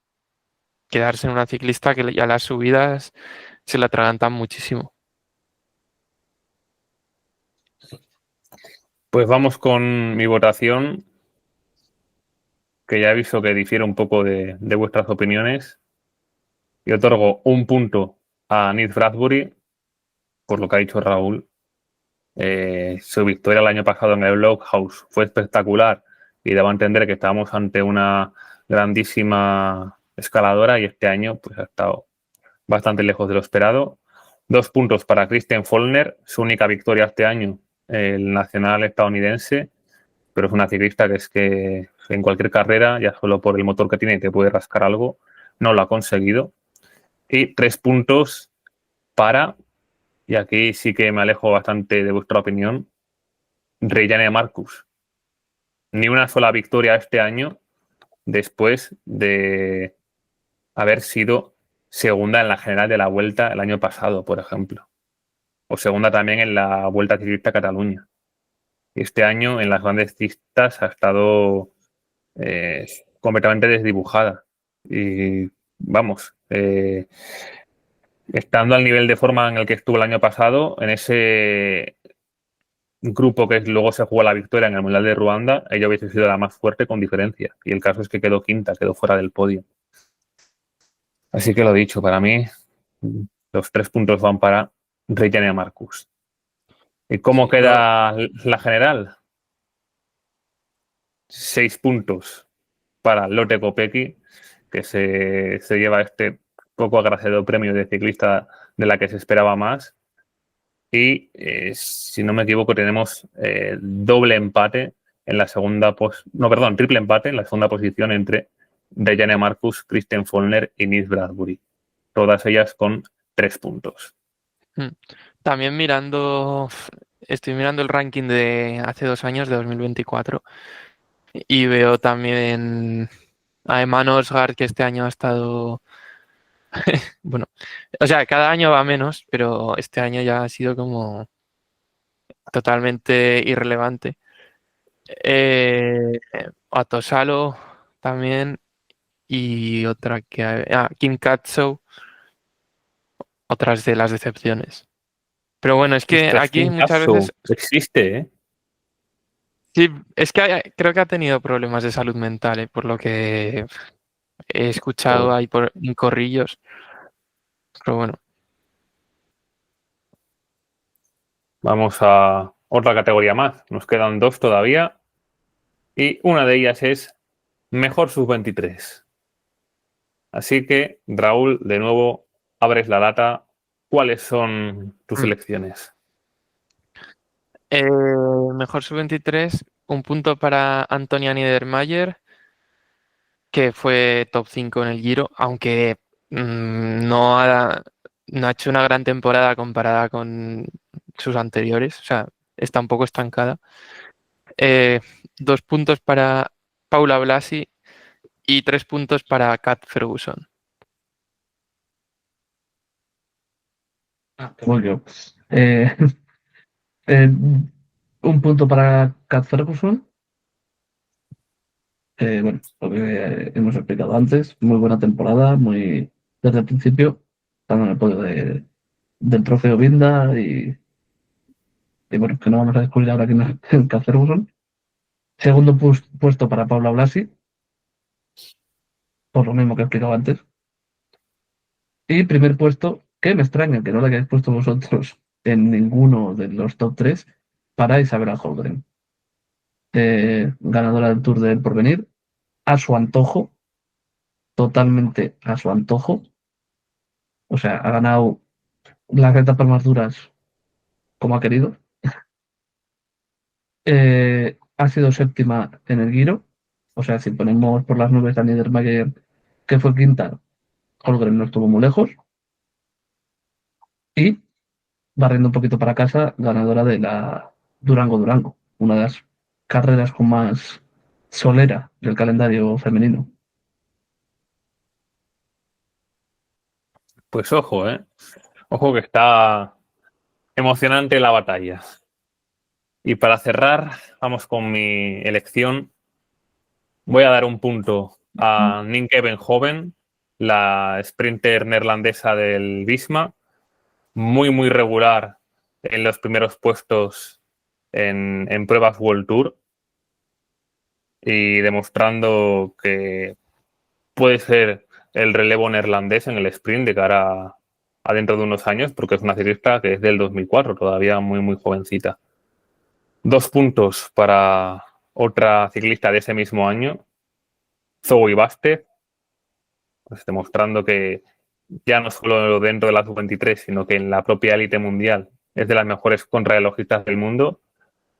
quedarse en una ciclista que ya las subidas se la atragantan muchísimo. Pues vamos con mi votación, que ya he visto que difiere un poco de vuestras opiniones. Y otorgo un punto a Nick Bradbury, por lo que ha dicho Raúl. Su victoria el año pasado en el Blockhouse fue espectacular y daba a entender que estábamos ante una grandísima escaladora y este año pues ha estado bastante lejos de lo esperado. 2 puntos para Christian Follner, su única victoria este año, el nacional estadounidense, pero es una ciclista que es que en cualquier carrera, ya solo por el motor que tiene, te puede rascar algo, no lo ha conseguido. Y 3 puntos para, y aquí sí que me alejo bastante de vuestra opinión, Rejane Marcus. Ni una sola victoria este año después de haber sido segunda en la general de la Vuelta el año pasado, por ejemplo. o segunda también en la Vuelta Ciclista a Cataluña. Este año en las grandes pistas ha estado completamente desdibujada. Y vamos, estando al nivel de forma en el que estuvo el año pasado, en ese grupo que luego se jugó la victoria en el Mundial de Ruanda, ella hubiese sido la más fuerte con diferencia. Y el caso es que quedó quinta, quedó fuera del podio. Así que lo dicho, para mí los 3 puntos van para Rejane Marcus. ¿Y cómo Sí, queda la general? 6 puntos para Lotte Kopecky, que se lleva este poco agraciado premio de ciclista de la que se esperaba más. Y si no me equivoco, tenemos doble empate en la segunda triple empate en la segunda posición entre Rejane Marcus, Kristen Follner y Nils Bradbury. Todas ellas con 3 puntos. También estoy mirando el ranking de hace 2 años, de 2024, y veo también a Eman Osgaard, que este año ha estado, bueno, o sea, cada año va menos, pero este año ya ha sido como totalmente irrelevante. A Tosalo también, y otra Kim Katsow, otras de las decepciones. Pero bueno, es que Ostras, aquí Kim muchas Katsow veces, existe, ¿eh? sí, es que creo que ha tenido problemas de salud mental, por lo que he escuchado Joder. ahí en corrillos. Pero bueno, Vamos a otra categoría más. Nos quedan 2 todavía. Y una de ellas es Mejor Sub-23. Así que, Raúl, de nuevo, abres la lata. ¿Cuáles son tus Mm. elecciones? Eh, mejor sub-23, un punto para Antonia Niedermayer, que fue top 5 en el Giro, aunque no ha hecho una gran temporada comparada con sus anteriores, o sea, está un poco estancada. Eh, 2 puntos para Paula Blasi y 3 puntos para Kat Ferguson. Voy yo. Eh, eh, un punto para Cat Ferguson. Bueno, lo que hemos explicado antes, muy buena temporada, muy desde el principio, estando en el podio del trofeo Vinda y bueno, que no vamos a descubrir ahora quién es el Cat Ferguson. Segundo puesto para Paula Blasi, por lo mismo que he explicado antes. Y primer puesto, que me extraña que no lo hayáis puesto vosotros en ninguno de los top 3, para Isabella Holgren, ganadora del Tour del Porvenir, a su antojo, totalmente a su antojo. O sea, ha ganado las etapas más duras como ha querido. Ha sido séptima en el Giro. O sea, si ponemos por las nubes a Niedermayer, que fue quinta, Holgren no estuvo muy lejos. Y barriendo un poquito para casa, ganadora de la Durango-Durango, una de las carreras con más solera del calendario femenino. Pues ojo, ¿eh? Ojo que está emocionante la batalla. Y para cerrar, vamos con mi elección. Voy a dar un punto a Nienke Venhoven, la sprinter neerlandesa del Visma, muy, muy regular en los primeros puestos en pruebas World Tour y demostrando que puede ser el relevo neerlandés en el sprint de cara a dentro de unos años, porque es una ciclista que es del 2004, todavía muy, muy jovencita. 2 puntos para otra ciclista de ese mismo año, Zoe Bastez, pues demostrando que ya no solo dentro de la sub-23, sino que en la propia élite mundial es de las mejores contrarrelojistas del mundo,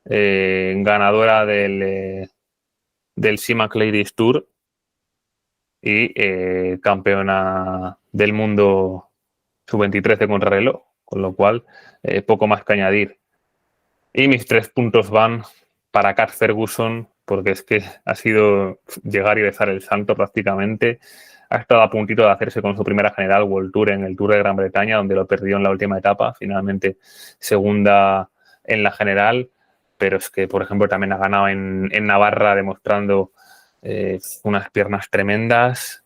ganadora del CIMAC Ladies Tour y campeona del mundo sub-23 de contrarreloj, con lo cual poco más que añadir. Y mis 3 puntos van para Kat Ferguson, porque es que ha sido llegar y besar el santo prácticamente. ha estado a puntito de hacerse con su primera general World Tour en el Tour de Gran Bretaña, donde lo perdió en la última etapa, finalmente segunda en la general, pero es que, por ejemplo, también ha ganado en Navarra demostrando unas piernas tremendas,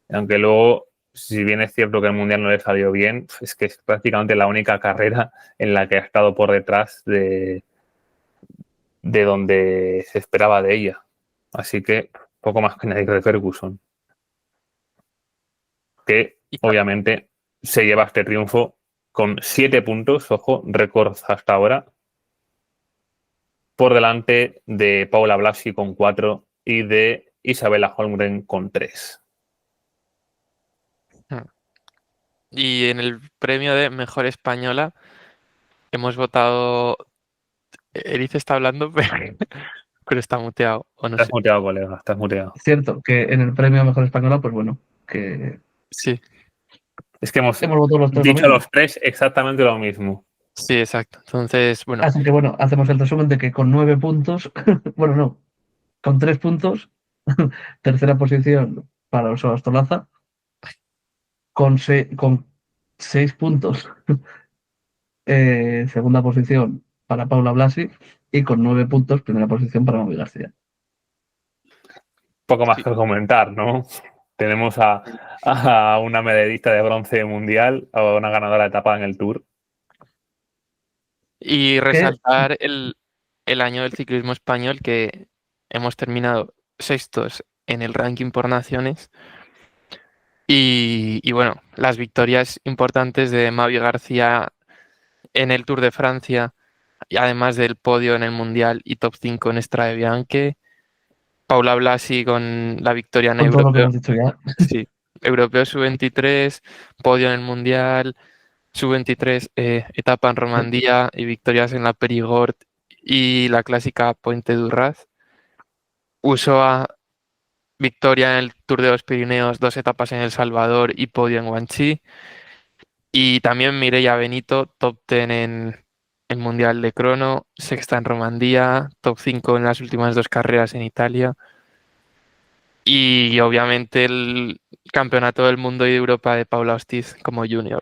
aunque luego, si bien es cierto que el Mundial no le salió bien, es que es prácticamente la única carrera en la que ha estado por detrás de donde se esperaba de ella. Así que poco más que añadir de Ferguson, que obviamente se lleva este triunfo con 7 puntos, ojo, récord hasta ahora, por delante de Paula Blasi con 4 y de Isabella Holmgren con 3. Y en el premio de Mejor Española hemos votado... Eric está hablando, pero está muteado, o no Estás sé. muteado, colega, estás muteado. Es cierto que en el premio a Mejor Española, pues bueno, que Sí, Es que hemos votado los tres lo dicho mismo. los tres exactamente lo mismo. sí, exacto. Entonces, bueno, Así que bueno, hacemos el resumen de que con 9 puntos, bueno, no, con 3 puntos, tercera posición para Oso Astolaza, con 6 puntos, segunda posición para Paula Blasi y con 9 puntos, primera posición para Mavi García. Poco más sí. que comentar, ¿no? Tenemos a una medallista de bronce mundial, a una ganadora de etapa en el Tour. Y resaltar el año del ciclismo español, que hemos terminado sextos en el ranking por naciones. Y bueno, las victorias importantes de Mavi García en el Tour de Francia, y además del podio en el Mundial y top 5 en Strade Bianche. Paula Blasi con la victoria en Con todo lo que Europeo. hemos dicho ya. Sí, Europeo Sub-23, podio en el Mundial, Sub-23, etapa en Romandía y victorias en la Périgord y la clásica Pointe du Raz. Usó victoria en el Tour de los Pirineos, 2 etapas en El Salvador y podio en Guangxi. Y también Mireia Benito, top 10 en el Mundial de Crono, sexta en Romandía, top 5 en las últimas 2 carreras en Italia. Y obviamente el Campeonato del Mundo y de Europa de Paula Ostiz como junior.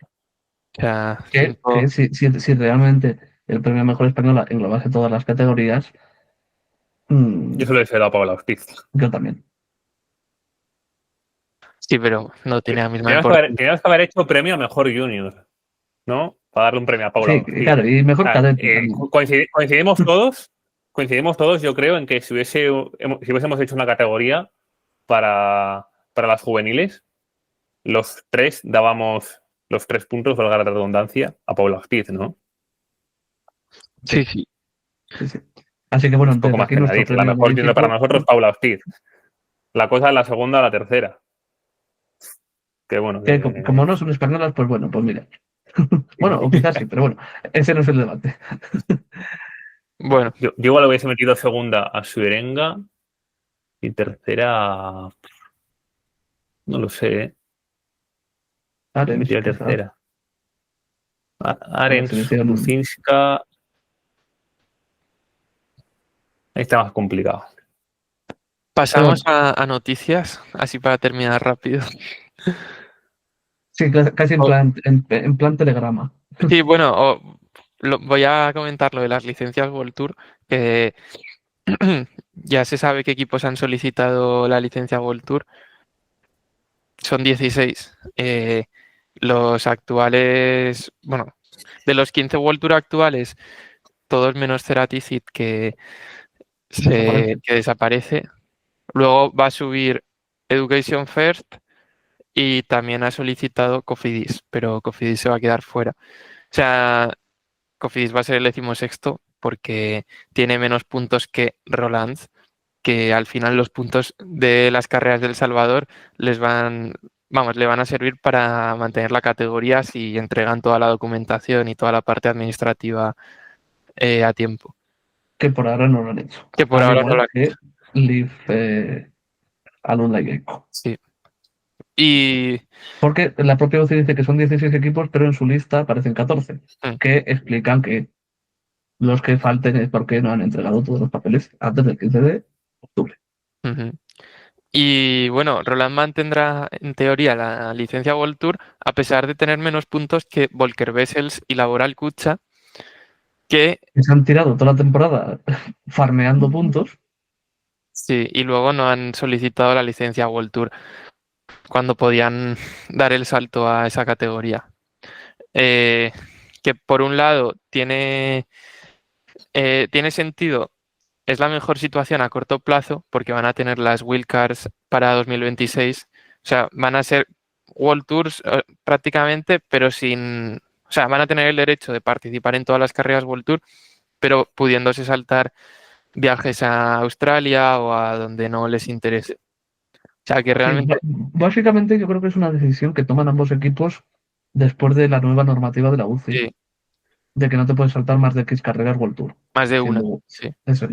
O sea, Que si realmente el premio a Mejor Española englobase todas las categorías, Yo se lo he dado a Paula Ortiz. yo también. sí, pero no tiene la misma Teníamos importancia. que haber hecho premio a mejor junior, ¿no? Para darle un premio a Paula Sí, Ortiz. claro, y mejor O sea, cadete también. coincidimos todos, yo creo, en que si hubiésemos hecho una categoría para las juveniles, los tres dábamos los 3 puntos, valga la redundancia, a Paula Ortiz, ¿no? Sí, sí. Sí, sí. Así que bueno, Es poco desde más aquí que nuestro añadir. La premio mejor junior para honorífico. nosotros, Paula Ortiz. La cosa es la segunda o la tercera. Que bueno, Que como no son españolas, pues bueno, pues mira. Bueno, o quizás sí, pero bueno, ese no es el debate. Bueno, yo igual le hubiese metido segunda a Suerenga y tercera. No lo sé, ¿eh? Arens, Metida quizás, tercera. con la Arens, selección. Lucinska. Ahí está más complicado. pasamos a noticias, así para terminar rápido. Sí, casi O- en plan telegrama. sí, bueno, voy a comentar lo de las licencias World Tour, que ya se sabe qué equipos han solicitado la licencia World Tour. Son 16. Los actuales, bueno, de los 15 World Tour actuales, todos menos Ceratizid Desaparece. que desaparece. Luego va a subir Education First y también ha solicitado Cofidis, pero Cofidis se va a quedar fuera. O sea, Cofidis va a ser el 16º porque tiene menos puntos que Roland, que al final los puntos de las carreras del Salvador le van a servir para mantener la categoría si entregan toda la documentación y toda la parte administrativa a tiempo. Que por ahora no lo han hecho. Que por Al ahora no lo igual han que hecho. Leaf Alumni Gecko. Sí. Y Porque la propia UCI dice que son 16 equipos, pero en su lista aparecen 14, mm, que explican que los que falten es porque no han entregado todos los papeles antes del 15 de octubre. ujú. Y bueno, Roland mantendrá en teoría la licencia World Tour a pesar de tener menos puntos que Volker Wessels y Laboral Kucha, que Se han tirado toda la temporada farmeando puntos. sí, y luego no han solicitado la licencia World Tour cuando podían dar el salto a esa categoría. Eh, que por un lado tiene sentido, es la mejor situación a corto plazo porque van a tener las wildcards para 2026. O sea, van a ser World Tours prácticamente, pero sin... O sea, van a tener el derecho de participar en todas las carreras World Tour, pero pudiéndose saltar viajes a Australia o a donde no les interese. O sea, que Sí, realmente básicamente yo creo que es una decisión que toman ambos equipos después de la nueva normativa de la UCI, sí, de que no te puedes saltar más de X carreras World Tour, más de una. siendo Sí. eso,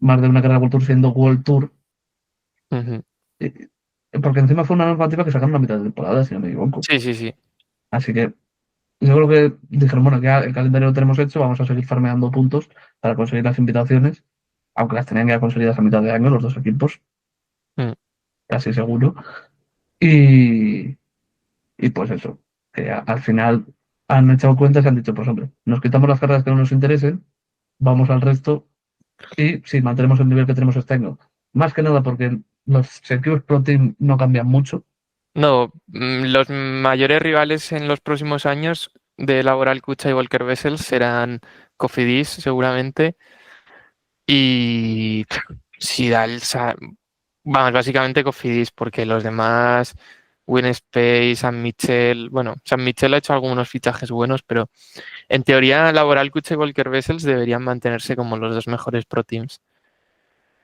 más de una carrera World Tour siendo World Tour, Ujú. eh, porque encima fue una normativa que sacaron a mitad de temporada, si no me equivoco. Sí, sí, sí. Así que yo creo que dijeron, bueno, ya el calendario lo tenemos hecho, vamos a seguir farmeando puntos para conseguir las invitaciones, aunque las tenían ya conseguidas a mitad de año los dos equipos, Mm. casi seguro. Y, y pues eso, que al final han echado cuentas y han dicho, pues hombre, nos quitamos las carreras que no nos interesen, vamos al resto y si mantenemos el nivel que tenemos este año. Más que nada porque los Secure Pro Team no cambian mucho. No, los mayores rivales en los próximos años de Laboral Kucha y Volker Wessels serán Cofidis, seguramente, y si da vamos, básicamente Cofidis, porque los demás, WinSpace, San Michel, bueno, San Michel ha hecho algunos fichajes buenos, pero en teoría Laboral Kucha y Volker Wessels deberían mantenerse como los dos mejores pro teams.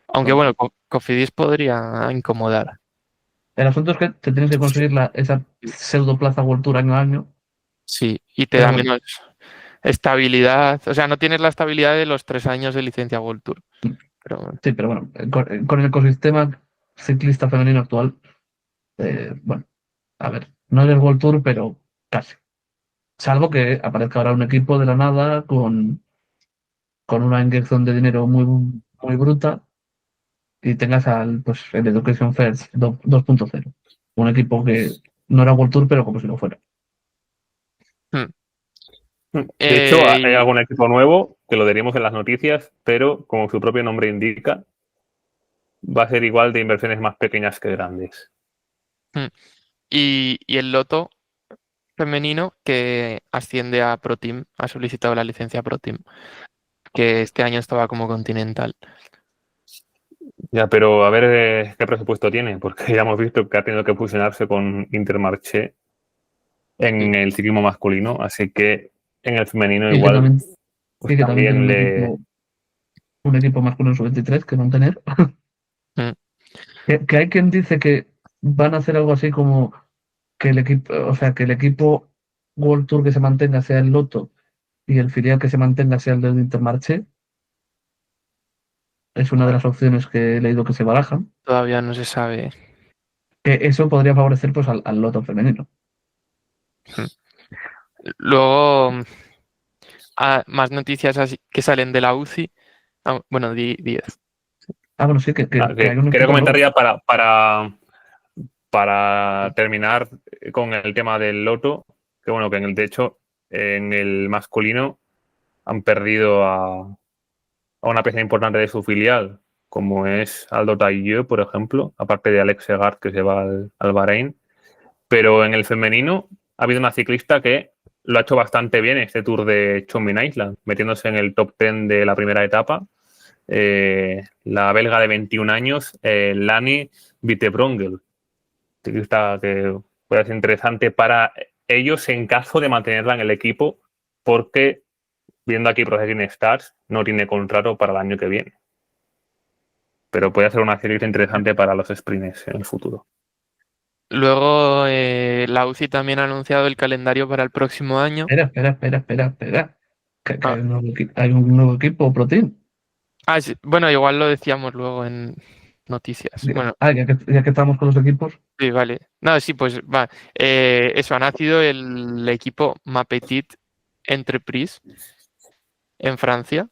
Aunque Bueno, bueno, Cofidis podría incomodar. el asunto es que te tienes que conseguir esa pseudo plaza World Tour año a año, Sí, y te pero da bueno, menos estabilidad. O sea, no tienes la estabilidad de los 3 años de licencia World Tour. Pero bueno. sí, pero bueno, con el ecosistema ciclista femenino actual, bueno, a ver, no es el World Tour, pero casi. Salvo que aparezca ahora un equipo de la nada con una inyección de dinero muy bruta y tengas pues, el Education First 2.0. Un equipo que no era World Tour, pero como si lo fuera. Hmm. De hecho, hay Y, algún equipo nuevo que lo diríamos en las noticias, pero como su propio nombre indica, va a ser igual de inversiones más pequeñas que grandes. hmm. Y el Loto femenino que asciende a Pro Team, ha solicitado la licencia Pro Team, que este año estaba como Continental. Ya, pero a ver qué presupuesto tiene, porque ya hemos visto que ha tenido que fusionarse con Intermarché Sí. en el ciclismo masculino, así que en el femenino Y que igual, también, pues y que también tiene también le... un equipo masculino sub-23 que mantener. Hmm. Que hay quien dice que van a hacer algo así como que el equipo, o sea, que el equipo World Tour que se mantenga sea el Loto y el filial que se mantenga sea el del Intermarché. Es una de las opciones que he leído que se barajan. Todavía no se sabe. Que eso podría favorecer pues al Loto femenino. Hmm. Luego, más noticias así que salen de la UCI. Bueno, 10. Ah, bueno, sí, que hay un Quería equipo comentar nuevo. ya para terminar con el tema del Loto, que bueno, que de hecho en el masculino han perdido a una pieza importante de su filial, como es Aldo Tailleux, por ejemplo, aparte de Alex Segard, que se va al Bahrein. Pero en el femenino ha habido una ciclista que lo ha hecho bastante bien este Tour de Chomin Island, metiéndose en el top 10 de la primera etapa. La belga de 21 años, Lani Vittebrongel, ciclista que puede ser interesante para ellos en caso de mantenerla en el equipo, porque viendo aquí Processing Stars no tiene contrato para el año que viene. Pero puede ser una ciclista interesante para los sprints en el futuro. Luego, la UCI también ha anunciado el calendario para el próximo año. Espera. Que Ah, hay un nuevo equipo Pro Team. sí, bueno, igual lo decíamos luego en noticias. Bueno, Ya que estamos con los equipos, sí, vale. No, sí, pues va. Eso, ha nacido el equipo Mapetit Entreprise en Francia,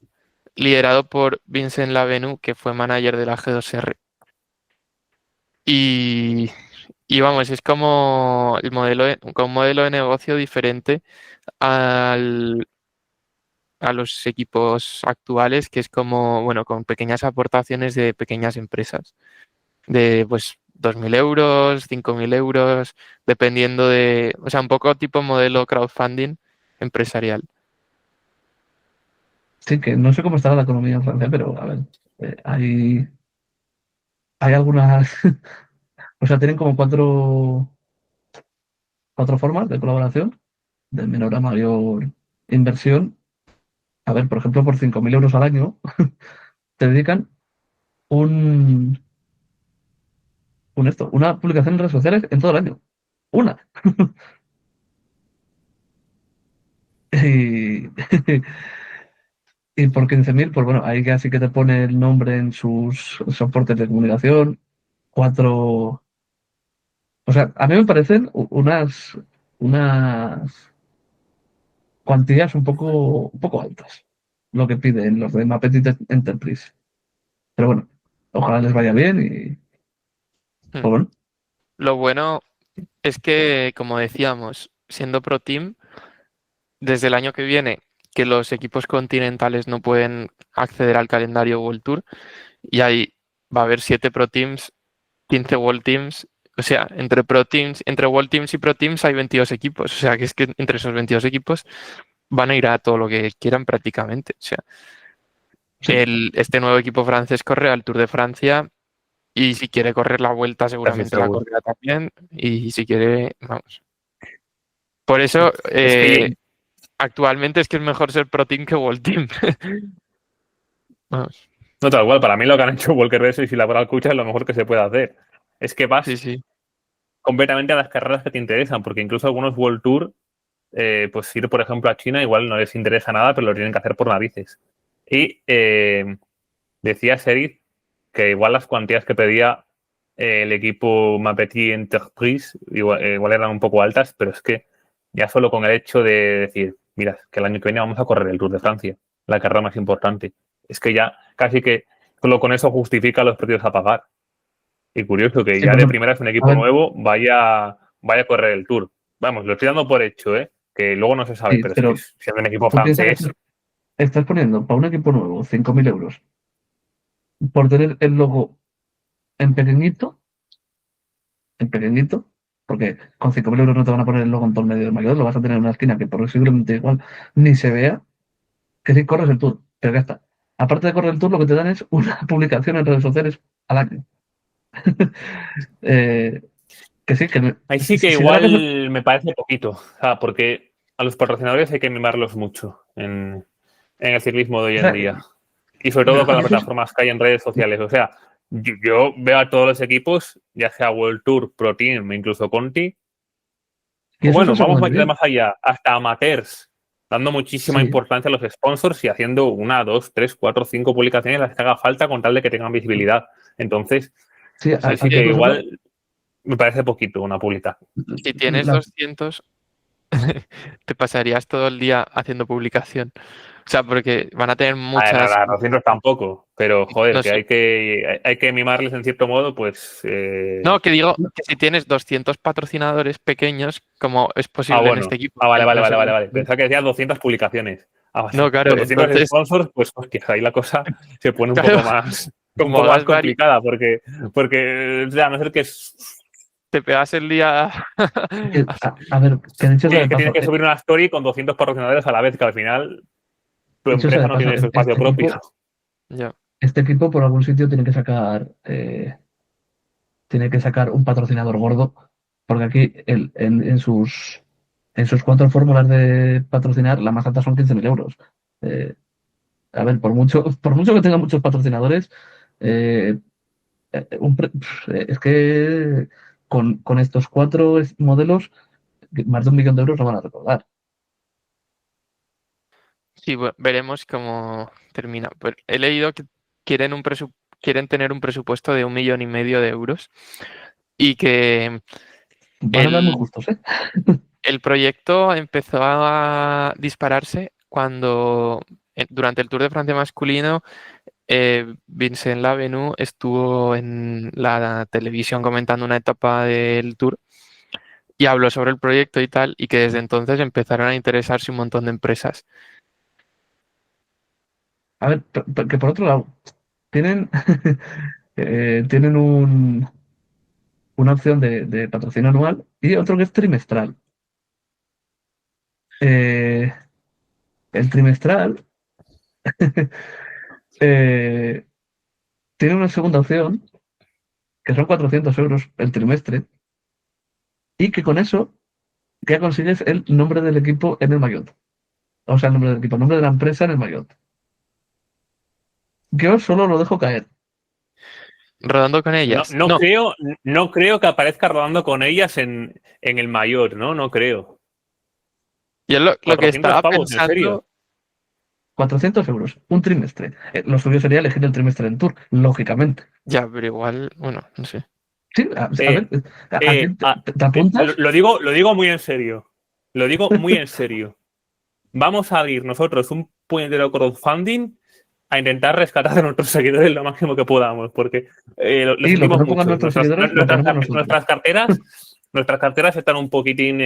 liderado por Vincent Lavenu, que fue manager de la G2R. Y, y vamos, es como como un modelo de negocio diferente al, a los equipos actuales, que es como, bueno, con pequeñas aportaciones de pequeñas empresas, de pues 2.000 euros, 5.000 euros, dependiendo de, o sea, un poco tipo modelo crowdfunding empresarial. Sí, que no sé cómo estará la economía en Francia, pero a ver, hay algunas, o sea, tienen como cuatro formas de colaboración, de menor a mayor inversión. A ver, por ejemplo, por 5.000 euros al año, te dedican un, una publicación en redes sociales en todo el año. Una. Y, y por 15.000, pues bueno, ahí ya sí que te pone el nombre en sus soportes de comunicación. Cuatro. O sea, a mí me parecen unas cuantías un poco altas, lo que piden los de Mappetit Enterprise. Pero bueno, ojalá les vaya bien y Hmm. pues bueno, Lo bueno es que, como decíamos, siendo Pro Team, desde el año que viene, que los equipos continentales no pueden acceder al calendario World Tour, y ahí va a haber 7 Pro Teams, 15 World Teams. O sea, entre Pro Teams, entre World Teams y Pro Teams hay 22 equipos. O sea, que es que entre esos 22 equipos van a ir a todo lo que quieran prácticamente. O sea, sí, este nuevo equipo francés corre al Tour de Francia y si quiere correr la vuelta Casi seguramente la seguro. correrá también. Y si quiere, vamos. Por eso, Es que actualmente es que es mejor ser Pro Team que World Team. Vamos. no, tal cual, para mí lo que han hecho Walker Races y Laboral Cucha es lo mejor que se puede hacer. Es que Sí, vas sí. completamente a las carreras que te interesan, porque incluso algunos World Tour, pues ir, por ejemplo, a China igual no les interesa nada, pero lo tienen que hacer por narices. Y decía Sheriff que igual las cuantías que pedía el equipo Mappetit Enterprise igual eran un poco altas, pero es que ya solo con el hecho de decir, mira, que el año que viene vamos a correr el Tour de Francia, la carrera más importante, es que ya casi que solo con eso justifica los precios a pagar. Y curioso que sí, ya de bueno, primeras un a equipo ver, nuevo vaya a correr el Tour. Vamos, lo estoy dando por hecho, ¿eh? Que luego no se sabe, sí, pero es que pero siendo un equipo tú piensas que francés, estás poniendo para un equipo nuevo 5.000 euros por tener el logo en pequeñito, en pequeñito, porque con 5.000 euros no te van a poner el logo en todo el medio del mayor, lo vas a tener en una esquina que posiblemente igual ni se vea, que sí corres el tour, pero ya está. Aparte de correr el tour, lo que te dan es una publicación en redes sociales al año. Eh, que sí, ahí sí que si de la que igual me parece poquito. O sea, porque a los patrocinadores hay que mimarlos mucho en el ciclismo de hoy o en sea, día. Y sobre yo, todo con las eso es, plataformas que hay en redes sociales. O sea, yo veo a todos los equipos, ya sea World Tour, Pro Team, incluso Conti, y o eso bueno, está vamos muy bien. más allá, hasta amateurs, dando muchísima Sí, importancia a los sponsors y haciendo una, dos, tres, cuatro, cinco publicaciones las que haga falta con tal de que tengan visibilidad. Entonces, sí, pues ahí sí aquí, que por ejemplo, igual me parece poquito una publicación. Si tienes la, 200, te pasarías todo el día haciendo publicación. O sea, porque van a tener A ver, muchas. a 200 tampoco, pero joder, No que sé. hay que mimarles en cierto modo, pues. No, que digo que si tienes 200 patrocinadores pequeños, como es Ah, posible en este bueno. equipo, Ah, vale, que vale, no sé vale, vale, cuántos vale. son. Pensaba que decías 200 publicaciones. Ah, vale. No, claro, Con 200 entonces, sponsors, pues hostia, ahí la cosa se pone claro, un como poco más hagas complicada, porque, o sea, a no ser que, te pegas el día. a ver, que dicho sea de que tienes paso, que subir una story con 200 patrocinadores a la vez, que al final tu dicho sea empresa de no paso, tiene su espacio propio. Ya. este equipo por algún sitio tiene que sacar un patrocinador gordo, porque aquí en sus cuatro fórmulas de patrocinar, la más alta son 15.000 euros. Eh, a ver, por mucho que tenga muchos patrocinadores, eh, es que con estos cuatro modelos, más de 1.000.000 de euros no van a recaudar. Sí, veremos cómo termina. Pues he leído que quieren quieren tener un presupuesto de 1,5 millones de euros y que Van a andar muy el, justos, ¿eh? el proyecto empezó a dispararse durante el Tour de Francia masculino, Vincent Lavenu estuvo en la televisión comentando una etapa del Tour y habló sobre el proyecto y tal, y que desde entonces empezaron a interesarse un montón de empresas. A ver, que por otro lado, tienen, tienen una opción de patrocinio anual y otro que es trimestral. Eh, el trimestral eh, tiene una segunda opción, que son 400 euros el trimestre, y que con eso ya consigues el nombre del equipo en el maillot. O sea, el nombre del equipo, el nombre de la empresa en el maillot. Yo solo lo dejo caer. Rodando con No, ellas. no No, creo, no creo que aparezca rodando con ellas en el mayor, ¿no? No creo. yo lo que 400 estaba pavos, ¿en serio? pensando, 400 euros, un trimestre. Lo suyo sería elegir el trimestre en Tour, lógicamente. ya, pero igual, bueno, no sé. Sí, a ver, Eh, aquí te apuntas. lo digo muy en serio. Lo digo muy en serio. Vamos a abrir nosotros un puñetero crowdfunding a intentar rescatar a nuestros seguidores lo máximo que podamos, porque lo Y lo que sentimos no pongan mucho. nuestros seguidores lo ponemos nosotros. Nuestras carteras están un poquitín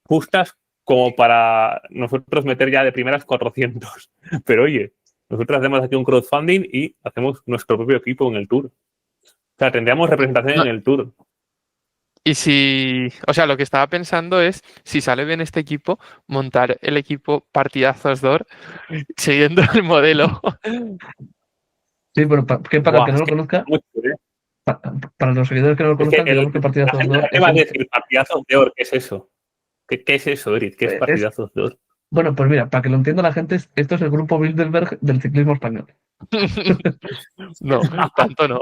justas como para nosotros meter ya de primeras 400. Pero oye, nosotros hacemos aquí un crowdfunding y hacemos nuestro propio equipo en el Tour. O sea, tendríamos representación No, en el Tour. y si, o sea, lo que estaba pensando es, si sale bien este equipo, montar el equipo Partidazos DOR siguiendo el modelo. Sí, pero para el Buah, que no es lo que conozca, mucho, ¿eh? para los seguidores que no lo Es que conozcan, digamos que la Partidazos gente d'Or me es va a un. decir partidazos de oro. ¿Qué es eso? ¿Qué es eso, Eric? ¿Qué es Es, partidazos de oro? bueno, pues mira, para que lo entienda la gente, esto es el grupo Bilderberg del ciclismo español. No, tanto no.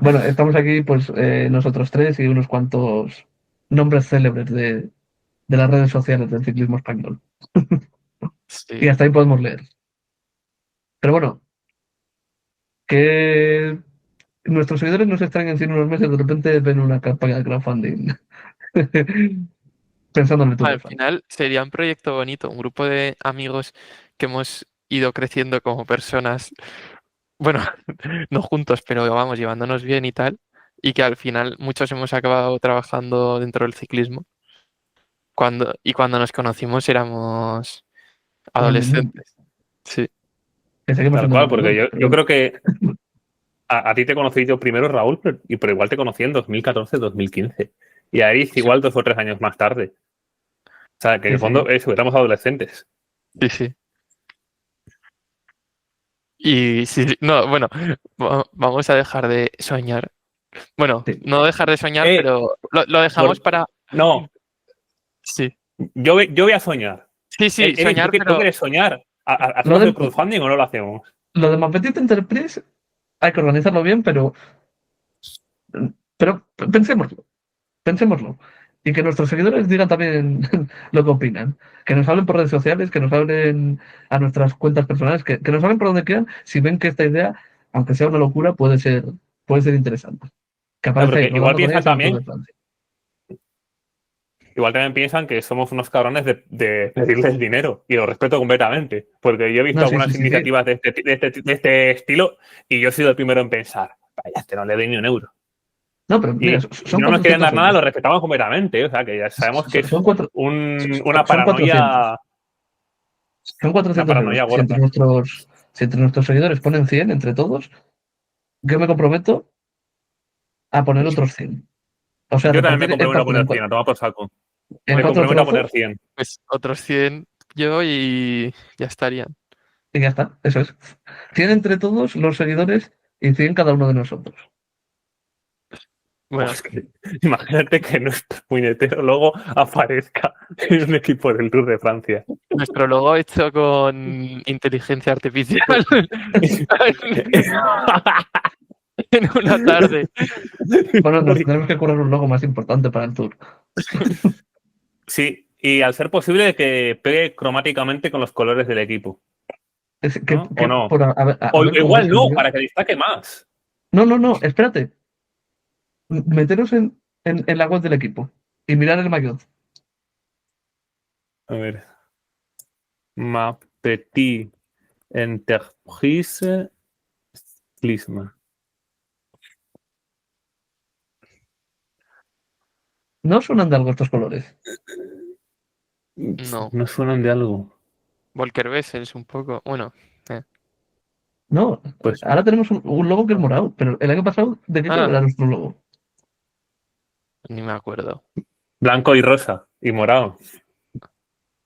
Bueno, estamos aquí, pues nosotros tres y unos cuantos nombres célebres de las redes sociales del ciclismo español. Y Sí. hasta ahí podemos leer. Pero bueno, que nuestros seguidores nos extrañen si en unos meses de repente ven una campaña de crowdfunding pensando en el Tour de Al Francia. final sería un proyecto bonito, un grupo de amigos que hemos ido creciendo como personas, bueno, no juntos, pero vamos, llevándonos bien y tal, y que al final muchos hemos acabado trabajando dentro del ciclismo. Cuando nos conocimos éramos Unos niños adolescentes. Sí, que seguimos Tal siendo cual, unos porque niños, yo creo que a ti te conocí yo primero, Raúl, pero igual te conocí en 2014-2015. Y a Eric sí, igual 2 o 3 años más tarde. O sea, que en sí, el fondo, sí, eso, éramos adolescentes. sí, sí. Y sí, sí, no, bueno, vamos a dejar de soñar. Bueno, sí. no dejar de soñar, Eh, pero lo dejamos por- para... no, Sí, yo voy a soñar. sí, sí, Eric, soñar, ¿tú pero... quieres soñar? Lo ¿Hacemos el de, crowdfunding o no lo hacemos? lo de Ma Petite Enterprise hay que organizarlo bien, pero pensémoslo. Y que nuestros seguidores digan también lo que opinan. Que nos hablen por redes sociales, que nos hablen a nuestras cuentas personales, que nos hablen por donde quieran si ven que esta idea, aunque sea una locura, puede ser interesante. Que No, aparece ahí porque igual rodando con piensan ellos en el Tour también de Francia. Igual también piensan que somos unos cabrones de pedirles dinero y lo respeto completamente, porque yo he visto No, sí, sí, algunas sí, sí. iniciativas de este estilo y yo he sido el primero en pensar, vaya, este no le doy ni un euro. No, pero mira, Y si son no nos quieren 400 dar nada, euros. lo respetamos completamente, o sea, que ya sabemos que es Son, cuatro, una son 400. paranoia, Son una 400 euros. paranoia Si entre gorda. nuestros seguidores ponen 100 entre todos, yo me comprometo a poner otros 100. O sea, Yo también me repartir el comprometo a pastel poner 100, a tomar por saco. en Me cuatro comprometo a poner trozos 100. Pues otros 100 yo y ya estarían. y ya está. Eso es. 100 entre todos los seguidores y 100 cada uno de nosotros. Bueno, Pues que, imagínate que nuestro puñetero logo aparezca en un equipo del Tour de Francia. nuestro logo hecho con inteligencia artificial en una tarde. Bueno, nos tendremos que currar un logo más importante para el tour. Sí, y al ser posible que pegue cromáticamente con los colores del equipo, ¿no? ¿O no? A O ver cómo igual es el no, mío. para que destaque más. No, no, no, espérate. Meteros en la web del equipo y mirar el maillot. A ver. Map Petit Entreprise Clisma. ¿No suenan de algo estos colores? No. No suenan de algo. Volker Wessels un poco. Bueno, No, Pues ahora tenemos un logo que es morado, pero el año pasado, ¿de qué color era nuestro logo? ni me acuerdo. blanco y rosa y morado.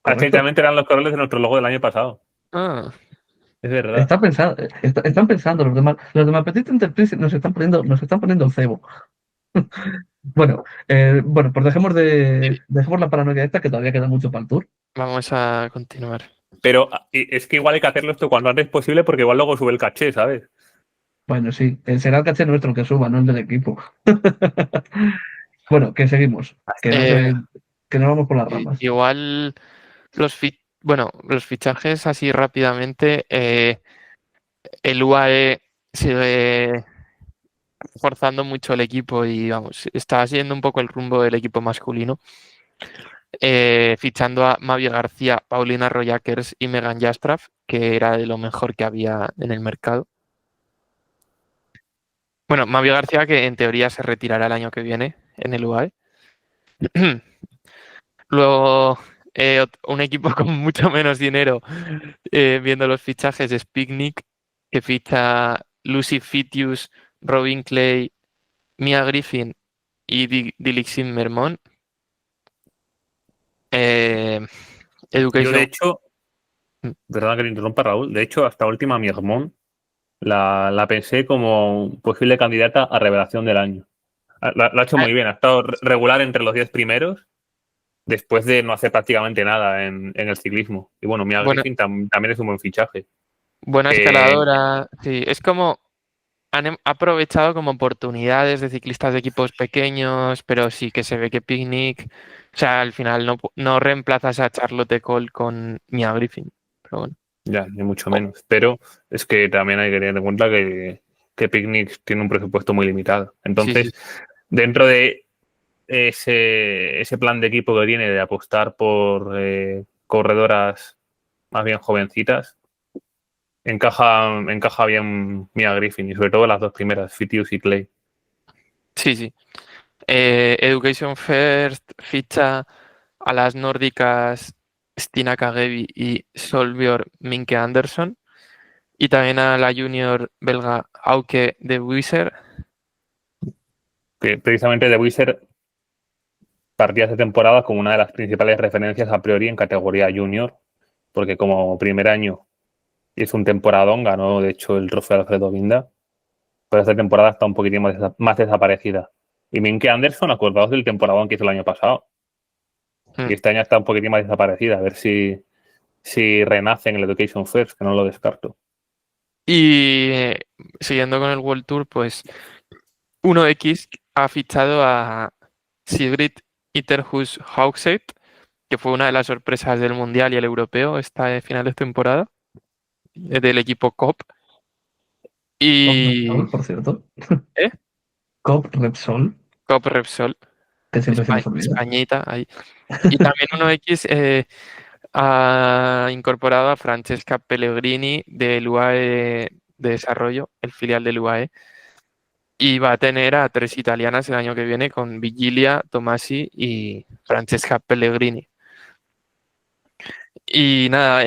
Correcto. Exactamente eran los colores de nuestro logo del año pasado. Ah, Es verdad. Están pensando los demás Petit Enterprise nos están poniendo el cebo. Bueno, pues dejemos la paranoia esta, que todavía queda mucho para el tour. vamos a continuar. Pero es que igual hay que hacerlo esto cuanto antes posible porque igual luego sube el caché, ¿sabes? Bueno, sí, será el caché nuestro que suba, no el del equipo. Bueno, que seguimos, que no vamos por las ramas. Igual los fichajes así rápidamente. El UAE sigue forzando mucho el equipo y vamos, está siguiendo un poco el rumbo del equipo masculino. Fichando a Mavi García, Paulina Rojakers y Megan Jastraf, que era de lo mejor que había en el mercado. Bueno, Mavi García, que en teoría se retirará el año que viene en el UAE. Luego, un equipo con mucho menos dinero, viendo los fichajes, es Picnic, que ficha Lucy Fitius, Robin Clay, Mia Griffin y Dilixin Mermont. Education. Yo, de hecho, perdona que te interrumpa, Raúl, de hecho, hasta última Miermont la pensé como posible candidata a revelación del año. Lo ha hecho muy bien, ha estado regular entre los 10 primeros después de no hacer prácticamente nada en el ciclismo. Y bueno, Mia Griffin también es un buen fichaje. Buena escaladora, sí, es como han aprovechado como oportunidades de ciclistas de equipos pequeños, pero sí que se ve que Picnic, o sea, al final no reemplazas a Charlotte Cole con Mia Griffin, pero bueno. Ya, ni mucho menos. Pero es que también hay que tener en cuenta que Picnic tiene un presupuesto muy limitado. Entonces, sí. Dentro de ese plan de equipo que tiene de apostar por corredoras más bien jovencitas, encaja bien Mia Griffin y sobre todo las dos primeras, Fitius y Clay. Sí. Education First ficha a las nórdicas Stina Kagevi y Solbjørn Minke Andersson y también a la junior belga Auke de Buiser. Que precisamente de Buiser partía esta temporada como una de las principales referencias a priori en categoría junior, porque como primer año hizo un temporadón, ganó de hecho el trofeo Alfredo Guinda, pero esta temporada está un poquitín más desaparecida. Y Minke Anderson, acordaos del temporadón que hizo el año pasado. Y este año está un poquitín más desaparecida. A ver si renace en el Education First, que no lo descarto. Y siguiendo con el World Tour, pues 1X ha fichado a Sigrid Iterhus Haugseth, que fue una de las sorpresas del Mundial y el Europeo esta final de temporada, del equipo COP. Y... Por cierto. ¿Eh? COP Repsol. COP Repsol. Que siempre se nos olvida. Españita ahí. Y también 1X ha incorporado a Francesca Pellegrini del UAE de Desarrollo, el filial del UAE. Y va a tener a 3 italianas el año que viene con Vigilia, Tomasi y Francesca Pellegrini. Y nada,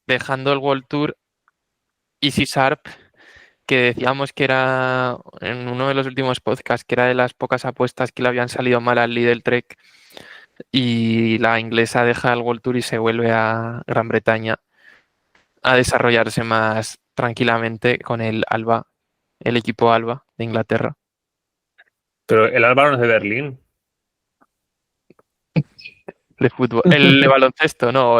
dejando el World Tour, Easy Sharp, que decíamos que era en uno de los últimos podcasts, que era de las pocas apuestas que le habían salido mal al Lidl Trek, y la inglesa deja el World Tour y se vuelve a Gran Bretaña a desarrollarse más tranquilamente con el Alba, el equipo Alba de Inglaterra. Pero el Álvaro no es de Berlín. De fútbol. El de baloncesto, no.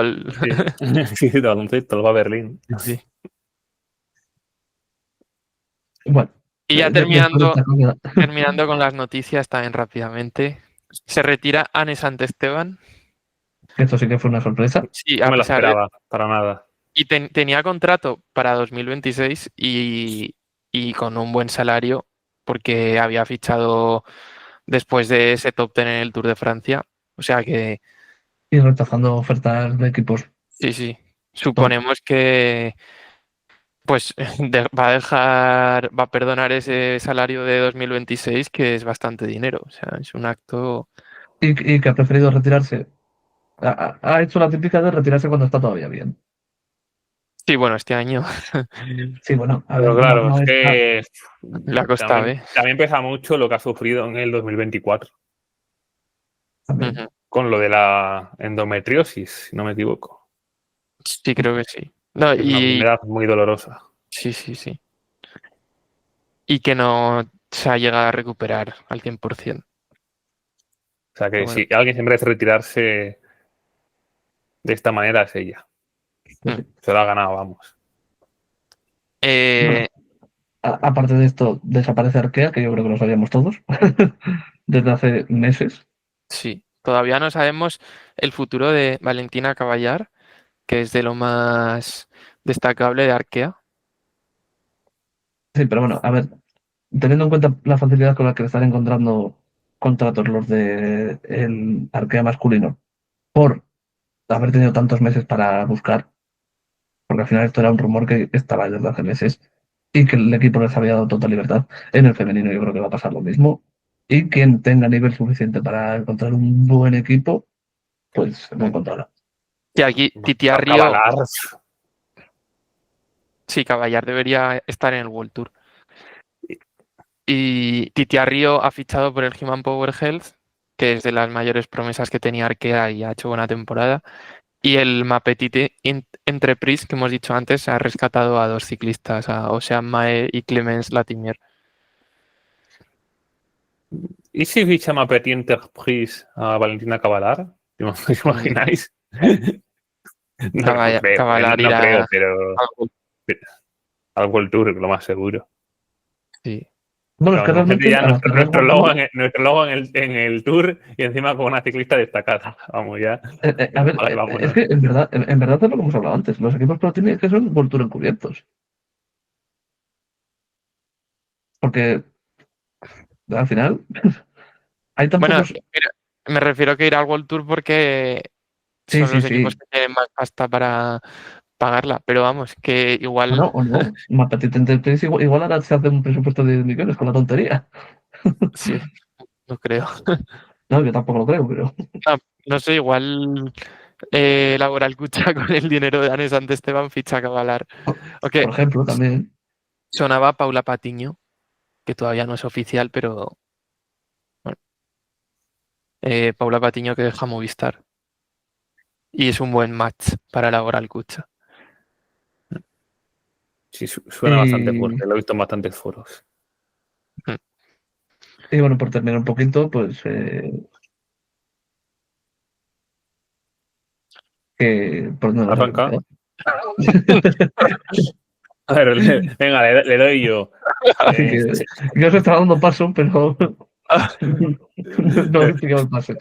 Sí, de baloncesto, lo va a Berlín. Sí. Bueno. Y ya terminando con las noticias también rápidamente. Se retira Anne Santesteban. Esto sí que fue una sorpresa. Sí, No me lo esperaba, para nada. Y tenía contrato para 2026 y con un buen salario porque había fichado después de ese top 10 en el Tour de Francia. O sea que... Y rechazando ofertas de equipos. Sí. suponemos que pues va a perdonar ese salario de 2026, que es bastante dinero. O sea, es un acto. Y que ha preferido retirarse. Ha hecho la típica de retirarse cuando está todavía bien. Sí, bueno, este año Sí, bueno, a Pero ver, no, claro, no es es. que le ha costado, ¿eh? también pesa mucho lo que ha sufrido en el 2024 También. Ujú. con lo de la endometriosis, si no me equivoco. Sí, creo que sí. No, Es una y enfermedad muy dolorosa. sí, sí, sí. Y que no se ha llegado a recuperar al 100%. O sea Pero que bueno. si alguien se merece retirarse de esta manera es ella. Pues Mm. sí. Se lo ha ganado, vamos. Eh, Bueno, aparte de esto, desaparece Arkea, que yo creo que lo sabíamos todos, desde hace meses. sí, todavía no sabemos el futuro de Valentina Caballar, que es de lo más destacable de Arkea. Sí, pero bueno, a ver, teniendo en cuenta la facilidad con la que están encontrando contratos los de el Arkea masculino, por haber tenido tantos meses para buscar, porque al final esto era un rumor que estaba desde hace meses y que el equipo les había dado total libertad. En el femenino yo creo que va a pasar lo mismo. Y quien tenga nivel suficiente para encontrar un buen equipo, pues lo encontrará. Y aquí Titia Río, Cavalar. sí, Caballar debería estar en el World Tour. Y Titia Río ha fichado por el Human Power Health, que es de las mayores promesas que tenía Arkea y ha hecho buena temporada. Y el Mapetite Entreprise, que hemos dicho antes, ha rescatado a dos ciclistas, a Ocean Mae y Clemens Latimer. ¿Y si ficha Mapeti Entreprise a Valentina Cavalar? ¿Os Mm, imagináis? No creo, Cavalar no creo, irá pero al- al World Tour, lo más seguro. sí. Bueno, es Claro, que imagínate realmente ya al hacer el World Tour, nuestro logo en el Tour y encima con una ciclista destacada. Vamos ya. a ver, Vale, es vámonos. que en verdad es lo que hemos hablado antes. Los equipos pro tienen que son World Tour encubiertos. Porque al final hay tan Bueno, pocos. me refiero que ir al World Tour porque Sí, son sí, los equipos sí. que tienen más pasta para pagarla, pero vamos, que igual, O no. Mapatite Enterprise igual ahora se hace un presupuesto de 10 millones con la tontería. sí, no creo. No, yo tampoco lo creo, pero. No, no sé, igual Laboral Cucha con el dinero de Anes Ante Esteban ficha a Cavalar. Por Aunque ejemplo, también. sonaba Paula Patiño, que todavía no es oficial, pero bueno, Paula Patiño que deja Movistar. Y es un buen match para Laboral Cucha. Sí, suena bastante Y, fuerte. Lo he visto en bastantes foros. Mm. y bueno, por terminar un poquito, pues por no sé qué me Arranca. queda. A ver, venga, le doy yo. Así que Sí. yo os estaba dando paso, pero no habéis pillado el pase.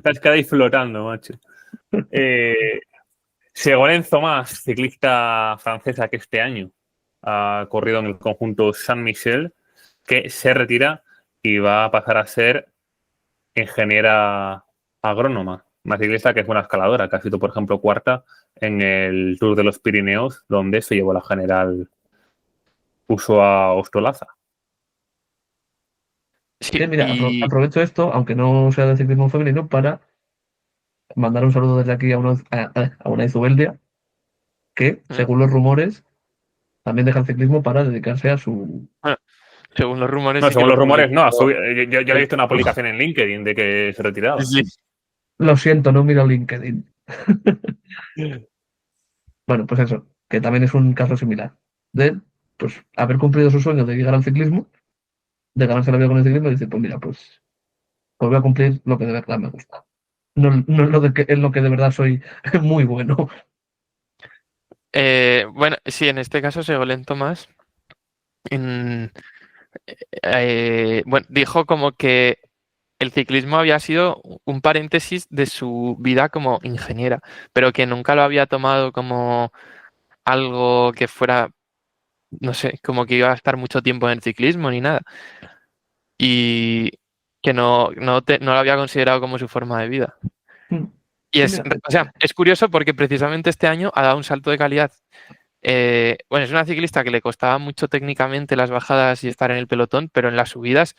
Las quedáis flotando, macho. Eh, Ségolène Thomas, ciclista francesa que este año ha corrido en el conjunto Saint-Michel, que se retira y va a pasar a ser ingeniera agrónoma. Una ciclista que es buena escaladora, que ha sido, por ejemplo, cuarta en el Tour de los Pirineos, donde se llevó la general Usoa Ostolaza. Sí, Mira, y aprovecho esto, aunque no sea de ciclismo femenino, para mandar un saludo desde aquí a una Izubeldia, que, mm, según los rumores, también deja el ciclismo para dedicarse a su. bueno, según los rumores No, sí que según lo los rumores, publicó. no. Yo le he visto una publicación en LinkedIn de que se retiraba. Sí. Lo siento, no miro LinkedIn. Bueno, pues eso, que también es un caso similar. De, pues, haber cumplido su sueño de llegar al ciclismo, de ganarse la vida con el ciclismo, y decir, pues mira, pues voy a cumplir lo que de verdad me gusta. No, no es en lo que de verdad soy muy bueno. Bueno, sí, en este caso Ségolène Thomas mm, bueno, dijo como que el ciclismo había sido un paréntesis de su vida como ingeniera, pero que nunca lo había tomado como algo que fuera, no sé, como que iba a estar mucho tiempo en el ciclismo ni nada. Y que no lo había considerado como su forma de vida. Y Sí, es, mira, o sea, es curioso porque precisamente este año ha dado un salto de calidad. Bueno, es una ciclista que le costaba mucho técnicamente las bajadas y estar en el pelotón, pero en las subidas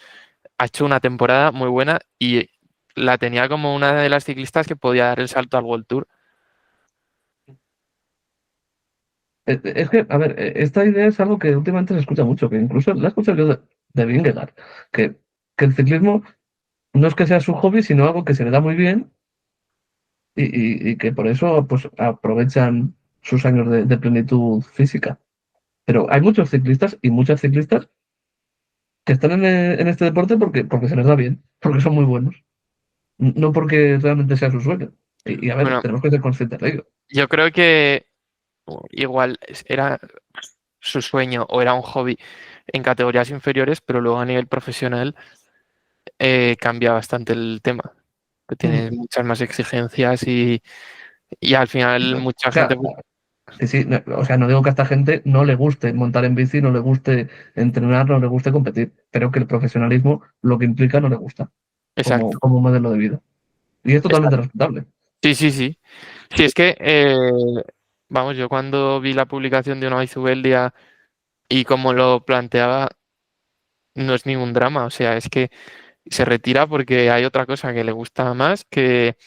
ha hecho una temporada muy buena y la tenía como una de las ciclistas que podía dar el salto al World Tour. es que, a ver, esta idea es algo que últimamente se escucha mucho, que incluso la escucho yo de Vingegaard, que, que el ciclismo no es que sea su hobby, sino algo que se le da muy bien y que por eso pues aprovechan sus años de plenitud física. Pero hay muchos ciclistas y muchas ciclistas que están en este deporte porque se les da bien, porque son muy buenos, no porque realmente sea su sueño. Y a ver, Bueno, tenemos que ser conscientes de ello. yo creo que igual era su sueño o era un hobby en categorías inferiores, pero luego a nivel profesional cambia bastante el tema, que Mm. tiene muchas más exigencias y al final O mucha gente... sea, sí, sí, o sea, no digo que a esta gente no le guste montar en bici, no le guste entrenar, no le guste competir, pero que el profesionalismo, lo que implica, no le gusta Exacto, como modelo de vida. Y es totalmente exacto. respetable. Sí, sí, sí. Sí, es que, vamos, yo cuando vi la publicación de una Zubeldia y como lo planteaba, no es ningún drama, o sea, es que se retira porque hay otra cosa que le gusta más, que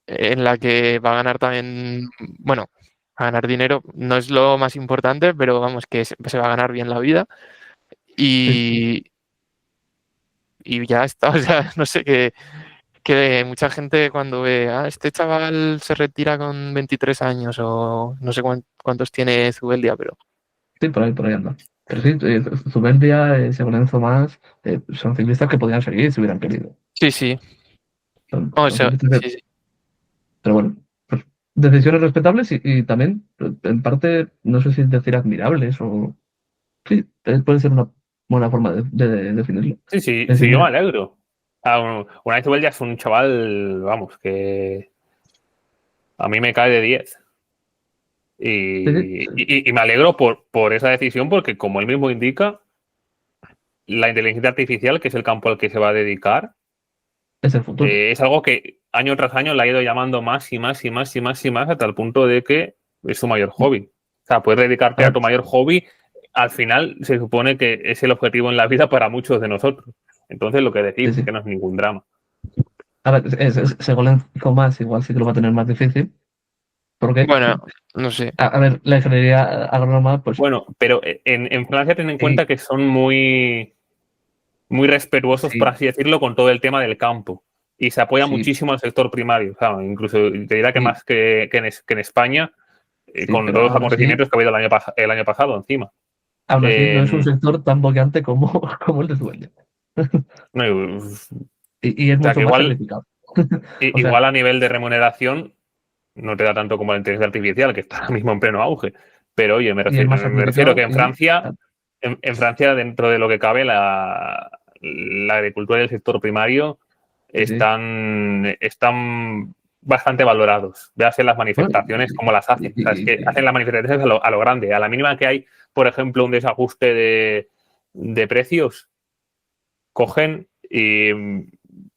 en la que va a ganar también, bueno, a ganar dinero no es lo más importante, pero vamos, que se va a ganar bien la vida Sí, sí. y, y ya está, o sea, no sé, que mucha gente cuando ve, este chaval se retira con 23 años o no sé cuántos tiene Zubeldia, pero Sí, por ahí anda. Pero sí, Zubeldia, Lorenzo Más, son ciclistas que podrían seguir si hubieran querido. sí, sí, Son, o son sea, ciclistas sí, sí. pero bueno, pues decisiones respetables y también, en parte, no sé si decir admirables o... Sí, puede ser una buena forma de definirlo. Sí, sí, Es sí, decir, yo me mira, alegro. Una vez ya es un chaval, vamos, que a mí me cae de 10. sí, Y me alegro por esa decisión, porque como él mismo indica, la inteligencia artificial, que es el campo al que se va a dedicar, es el futuro. es algo que año tras año le ha ido llamando más y más y más y más y más hasta el punto de que es su mayor hobby. O sea, puedes dedicarte A a ver, tu mayor hobby, al final se supone que es el objetivo en la vida para muchos de nosotros. Entonces, lo que sí, decimos, sí. que no es ningún drama. A ver, Segulenco más igual sí que lo va a tener más difícil, porque, Bueno, no sé, a ver, la ingeniería agrónoma, pues Bueno, pero en Francia ten en sí, cuenta que son muy respetuosos, por sí, así decirlo, con todo el tema del campo. Y se apoya sí, muchísimo al sector primario. O sea, incluso te dirá que sí, más que en España, sí, con pero todos los acontecimientos que ha habido el año pasado encima. aún así no es un Eh, sector tan bollante como, como el de Segueldia. no, o Y es sea, mucho que más igual, sacrificado. O sea, igual a nivel de remuneración no te da tanto como la inteligencia artificial, que está ahora mismo en pleno auge. Pero oye, y es más me refiero que sacrificado en y Francia, en Francia, dentro de lo que cabe, la agricultura y el sector primario sí, sí. están bastante valorados. Véase las Bueno, manifestaciones, cómo las hacen. O sea, es que hacen las manifestaciones a lo grande. A la mínima que hay, por ejemplo, un desajuste de precios, cogen y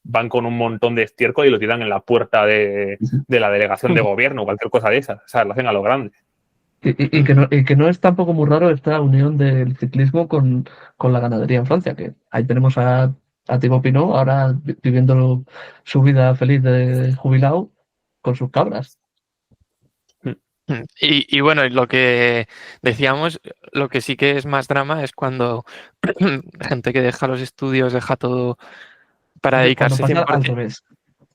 van con un montón de estiércol y lo tiran en la puerta de la delegación de gobierno o cualquier cosa de esas. O sea, lo hacen a lo grande. mm, y que no es tampoco muy raro esta unión del ciclismo con la ganadería en Francia, que ahí tenemos a Thibaut Pinot ahora viviendo su vida feliz de jubilado con sus cabras. y bueno, y lo que decíamos, lo que sí que es más drama es cuando gente que deja los estudios, deja todo para Cuando dedicarse pasa al 100%. revés.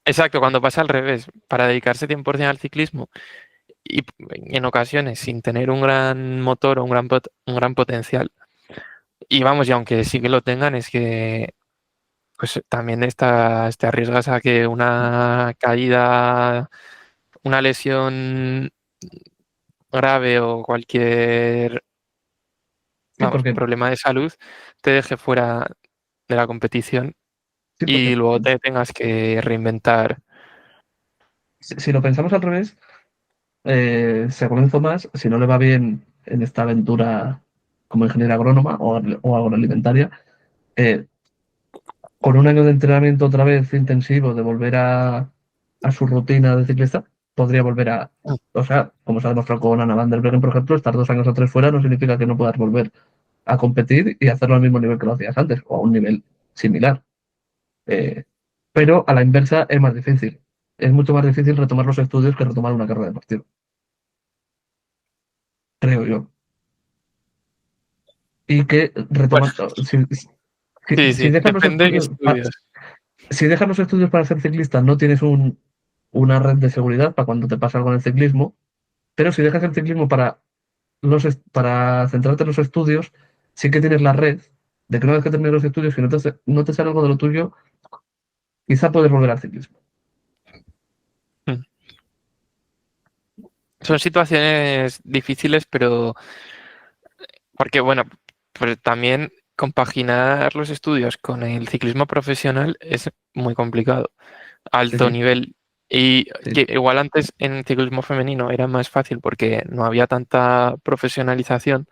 Exacto, cuando pasa al revés, para dedicarse 100% al ciclismo y en ocasiones sin tener un gran motor o un gran potencial. Y vamos, y aunque sí que lo tengan, es que pues también te arriesgas a que una caída, una lesión grave o cualquier, Sí, vamos, porque, problema de salud te deje fuera de la competición sí, y porque luego te tengas que reinventar. si lo pensamos al revés, según más, si no le va bien en esta aventura como ingeniera agrónoma o agroalimentaria, eh, con un año de entrenamiento otra vez intensivo, de volver a a su rutina de ciclista, podría volver a... Mm. O sea, como se ha demostrado con Anna van der Breggen, por ejemplo, estar 2 años o 3 fuera no significa que no puedas volver a competir y hacerlo al mismo nivel que lo hacías antes, o a un nivel similar. Eh, pero a la inversa es más difícil. Es mucho más difícil retomar los estudios que retomar una carrera deportiva. Creo yo. Y que Bueno, retomar... sí, Si sí, dejas los depende de qué estudios estudios. si dejas los estudios para ser ciclista, no tienes una red de seguridad para cuando te pasa algo en el ciclismo, pero si dejas el ciclismo para centrarte en los estudios, sí que tienes la red de que una vez que termines los estudios, si no te sale algo de lo tuyo, quizá puedes volver al ciclismo. Mm. Son situaciones difíciles, pero porque, bueno, pues también compaginar los estudios con el ciclismo profesional es muy complicado. Sí, Alto sí, nivel. Y sí. que igual antes en ciclismo femenino era más fácil porque no había tanta profesionalización,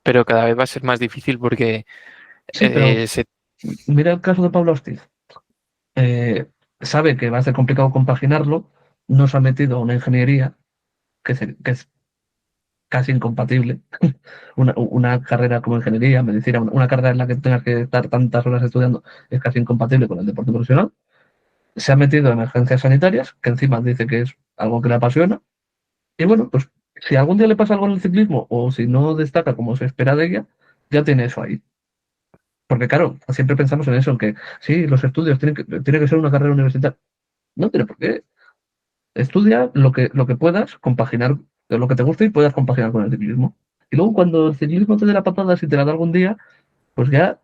pero cada vez va a ser más difícil porque Sí, pero se... mira el caso de Pablo Ortiz. Sabe que va a ser complicado compaginarlo, no se ha metido a una ingeniería que es casi incompatible. Una carrera como ingeniería, medicina, una carrera en la que tengas que estar tantas horas estudiando es casi incompatible con el deporte profesional. Se ha metido en emergencias sanitarias, que encima dice que es algo que le apasiona. Y bueno, pues si algún día le pasa algo en el ciclismo o si no destaca como se espera de ella, ya tiene eso ahí. Porque claro, siempre pensamos en eso, en que sí, los estudios tiene que ser una carrera universitaria. No tiene por qué. Estudia lo que puedas, compaginar lo que te guste y puedas compaginar con el ciclismo. Y luego cuando el ciclismo te dé la patada, si te la da algún día, pues ya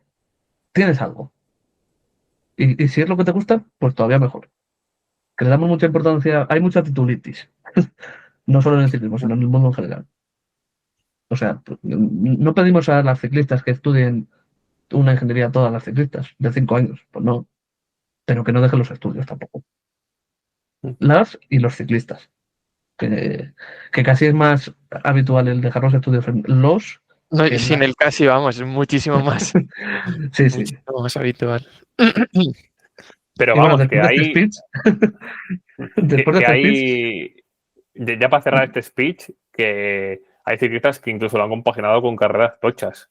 tienes algo. Y si es lo que te gusta, pues todavía mejor. Que le damos mucha importancia, hay mucha titulitis, no solo en el ciclismo, sino en el mundo en general. O sea, no pedimos a las ciclistas que estudien una ingeniería todas las ciclistas de 5 años, pues no, pero que no dejen los estudios tampoco. Las y los ciclistas, que casi es más habitual el dejar los estudios en los No, que en sin las. el casi, vamos, es muchísimo más, Sí, sí. muchísimo más habitual. Pero Y bueno, vamos, después de este speech, después de que este speech, hay, ya para cerrar este speech, que hay ciclistas que incluso lo han compaginado con carreras tochas.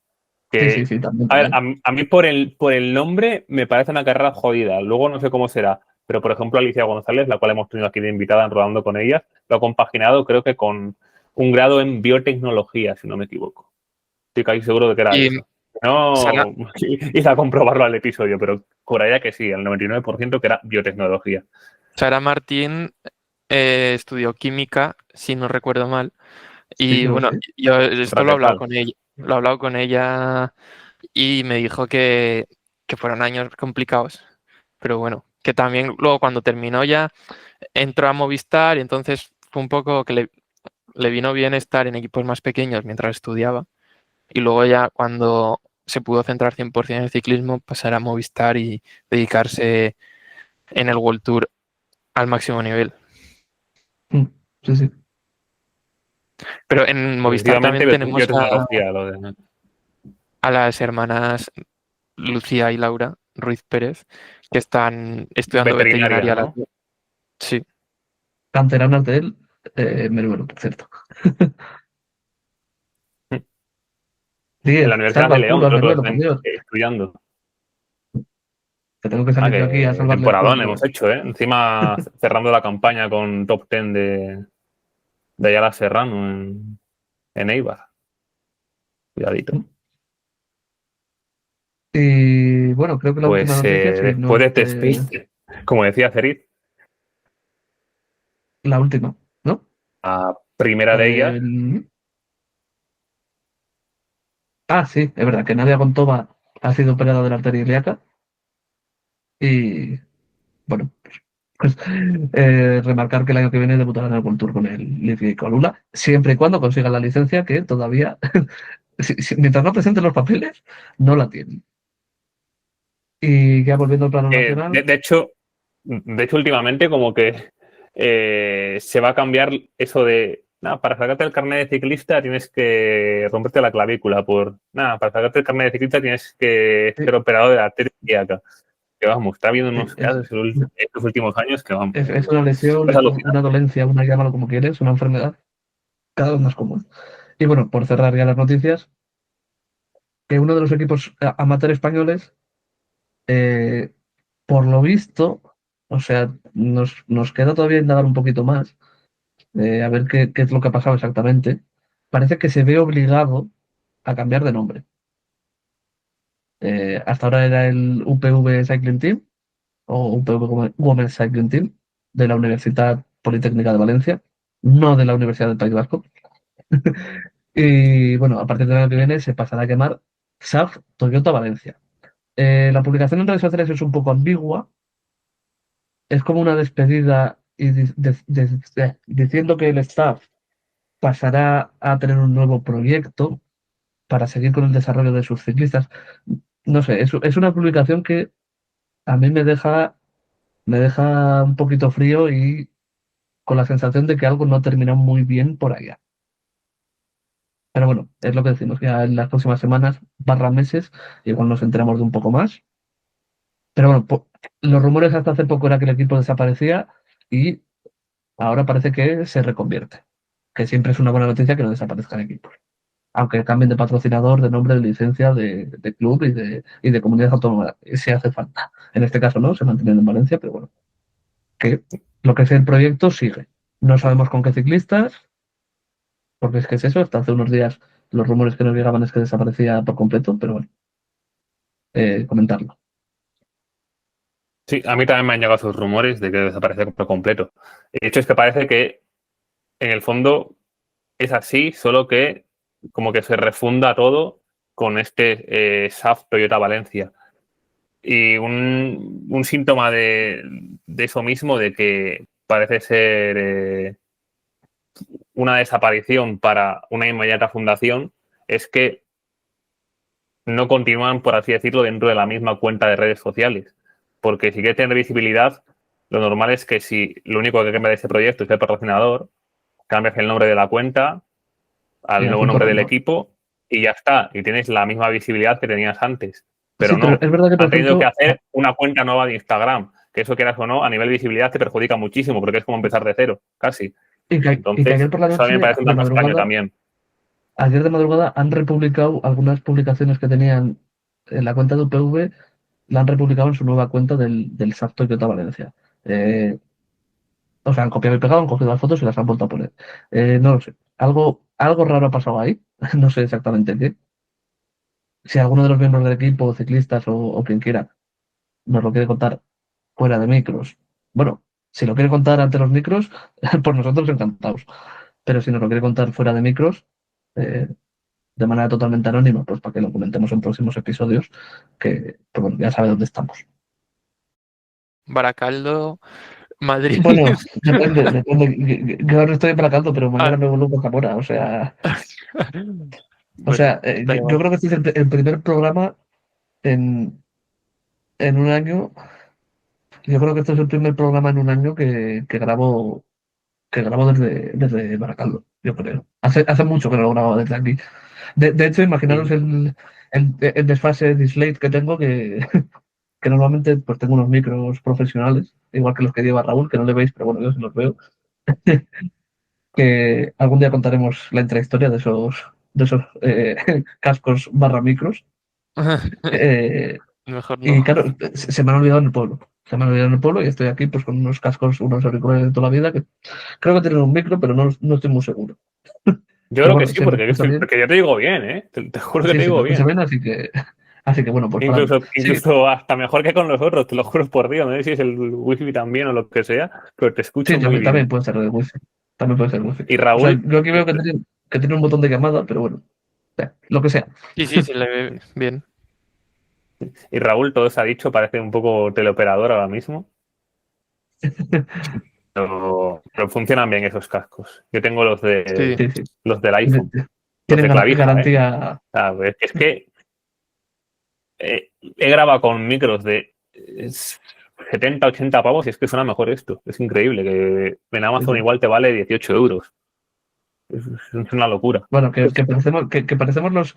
sí, sí, Que, sí, también, a ver, también. a mí por el nombre me parece una carrera jodida. Luego no sé cómo será. Pero, por ejemplo, Alicia González, la cual hemos tenido aquí de invitada en Rodando con ella, lo ha compaginado creo que con un grado en biotecnología, si no me equivoco. Estoy casi seguro de que era Y eso. Sara, No, hice a comprobarlo al episodio, pero juraría que sí, el 99% que era biotecnología. Sara Martín estudió química, si no recuerdo mal. Sí, Y yo lo bueno, sé. yo esto lo he hablado Transversal. con ella, lo he hablado con ella y me dijo que fueron años complicados. Pero bueno, que también luego cuando terminó ya entró a Movistar y entonces fue un poco que le vino bien estar en equipos más pequeños mientras estudiaba. Y luego ya cuando se pudo centrar 100% en el ciclismo, pasar a Movistar y dedicarse en el World Tour al máximo nivel. Sí, sí. Pero en Movistar Efectivamente, también tenemos biotecnología, lo de... a las hermanas Lucía y Laura Ruiz Pérez, que están estudiando Veterinaria, veterinaria las ¿no? dos. Sí, Canteranas de él, Meruelo, por cierto. Sí, En la Universidad salva de el León, culo a creo que lo Meruelo, por están Dios. estudiando. Que tengo que Ah, salir yo aquí a que salvarle el temporadón culo. hemos hecho, ¿eh? Encima cerrando la campaña con top 10 de Ayala Serrano en Eibar. Cuidadito. Y bueno, creo que la última Pues noticia, si no después es de este speech, como decía Cerit, la última, ¿no? la primera de ellas, El- Ah, sí, es verdad que Nadia Gontova ha sido operada de la arteria ilíaca y bueno, pues remarcar que el año que viene debutará en el World Tour con el Livi Colula, siempre y cuando consiga la licencia que todavía, mientras no presenten los papeles, no la tienen. Y ya volviendo al plano nacional, de hecho, últimamente como que se va a cambiar eso de, nada, para sacarte el carnet de ciclista tienes que romperte la clavícula, para sacarte el carnet de ciclista tienes que eh, ser operado de la arteria ilíaca. que vamos, está habiendo unos Es, casos estos últimos años que vamos, es una lesión, es alucinante. una dolencia, una llámalo como quieres, una enfermedad cada vez más común. Y bueno, por cerrar ya las noticias, que uno de los equipos amateur españoles, eh, por lo visto, o sea, nos queda todavía indagar un poquito más, a ver qué es lo que ha pasado exactamente. Parece que se ve obligado a cambiar de nombre. Hasta ahora era el UPV Cycling Team o UPV Women's Cycling Team de la Universidad Politécnica de Valencia, no de la Universidad del País Vasco. Y bueno, a partir del año que viene se pasará a llamar SAF Toyota Valencia. La publicación en redes sociales es un poco ambigua, es como una despedida y diciendo que el staff pasará a tener un nuevo proyecto para seguir con el desarrollo de sus ciclistas. No sé, es una publicación que a mí me deja un poquito frío y con la sensación de que algo no termina muy bien por allá. Pero bueno, es lo que decimos, ya en las próximas semanas, barra meses, igual nos enteramos de un poco más. Pero bueno, los rumores hasta hace poco era que el equipo desaparecía y ahora parece que se reconvierte. Que siempre es una buena noticia que no desaparezcan equipos. Aunque cambien de patrocinador, de nombre, de licencia, de club y de comunidad autónoma, si hace falta. En este caso no, se mantienen en Valencia, pero bueno, que lo que es el proyecto sigue. No sabemos con qué ciclistas, porque es que es eso, hasta hace unos días los rumores que nos llegaban es que desaparecía por completo, pero bueno, comentarlo. Sí, a mí también me han llegado esos rumores de que desaparece por completo. El hecho es que parece que en el fondo es así, solo que como que se refunda todo con este SAF Toyota Valencia. Y un síntoma de eso mismo, de que parece ser una desaparición para una inmediata fundación, es que no continúan, por así decirlo, dentro de la misma cuenta de redes sociales. Porque si quieres tener visibilidad, lo normal es que si lo único que cambia de ese proyecto es el patrocinador, cambias el nombre de la cuenta Y al nuevo asunto nombre del arreglado. equipo y ya está. Y tienes la misma visibilidad que tenías antes. Sí, Pero pero no. es verdad que, por Han tenido que ejemplo, hacer una cuenta nueva de Instagram. Que eso, quieras o no, a nivel de visibilidad te perjudica muchísimo porque es como empezar de cero, casi. y que Entonces, ayer por la eso a mí me noche, parece un de tanto extraño madrugada, también. ayer de madrugada han republicado algunas publicaciones que tenían en la cuenta de UPV, la han republicado en su nueva cuenta del SAF Toyota Valencia. Eh, o sea, han copiado y pegado, han cogido las fotos y las han vuelto a poner. No lo sé. Algo raro ha pasado ahí. No sé exactamente qué. Si alguno de los miembros del equipo, ciclistas o quien quiera, nos lo quiere contar fuera de micros. Bueno, si lo quiere contar ante los micros, por nosotros encantados. Pero si nos lo quiere contar fuera de micros, eh, de manera totalmente anónima, pues para que lo comentemos en próximos episodios, que pues bueno, ya sabe dónde estamos. Baracaldo, Madrid. Bueno, depende. Yo ahora estoy en Baracaldo, pero Ah, mañana me vuelvo a Zamora. O bueno, sea, da yo igual. creo que este es el primer programa en, en un año. Yo creo que este es el primer programa en un año que grabo desde Baracaldo, yo creo. Hace mucho que no lo grabo desde aquí. De hecho, imaginaros Sí. el desfase de slate que tengo, que normalmente pues tengo unos micros profesionales, igual que los que lleva Raúl, que no le veis, pero bueno, yo sí los veo. Que algún día contaremos la intrahistoria de esos cascos barra micros. Eh, Mejor y no. claro, se me han olvidado en el pueblo. Se me han olvidado en el pueblo y estoy aquí pues con unos cascos, unos auriculares de toda la vida que creo que tienen un micro, pero no estoy muy seguro. Yo Pero creo que bueno, sí, se me escucha bien. porque yo te digo bien, ¿eh? Te juro que Sí, te se me digo escucha bien. bien, así que bueno, pues para adelante. Incluso, Sí, incluso hasta mejor que con los otros, te lo juro por Dios. No sé si es el wifi también o lo que sea, pero te escucho sí, muy también bien. puede ser el wifi. También puede ser el wifi. Y O sea, Raúl, yo aquí veo que tiene un botón de llamada, pero bueno, lo que sea. Sí, sí, se le ve bien. todo se ha dicho, parece un poco teleoperador ahora mismo. Pero funcionan bien esos cascos. Yo tengo Sí. Sí, sí. los del Tienen, iPhone, los tienen de clavija, ¿eh? garantía. O sea, es que he grabado con micros de 70, 80 pavos y es que suena mejor esto. Es increíble que en Sí, Amazon sí. igual te vale 18 euros. Es una locura. Bueno, que parecemos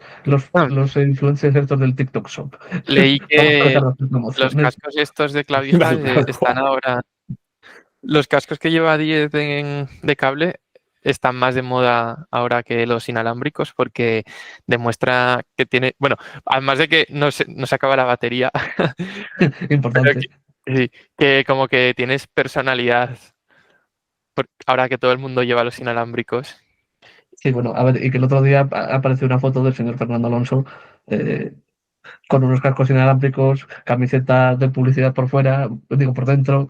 Ah, los influencers estos del TikTok Shop. leí Vamos a que dejar las los promociones. cascos estos de clavijas Tal están cual. ahora. Los cascos que lleva 10 de cable están más de moda ahora que los inalámbricos porque demuestra que tiene, bueno, además de que no se acaba la batería, pero Importante. sí, que como que tienes personalidad ahora que todo el mundo lleva los inalámbricos. Sí, bueno, a ver, y que el otro día apareció una foto del señor Fernando Alonso eh, con unos cascos inalámbricos, camisetas de publicidad por fuera, digo por dentro.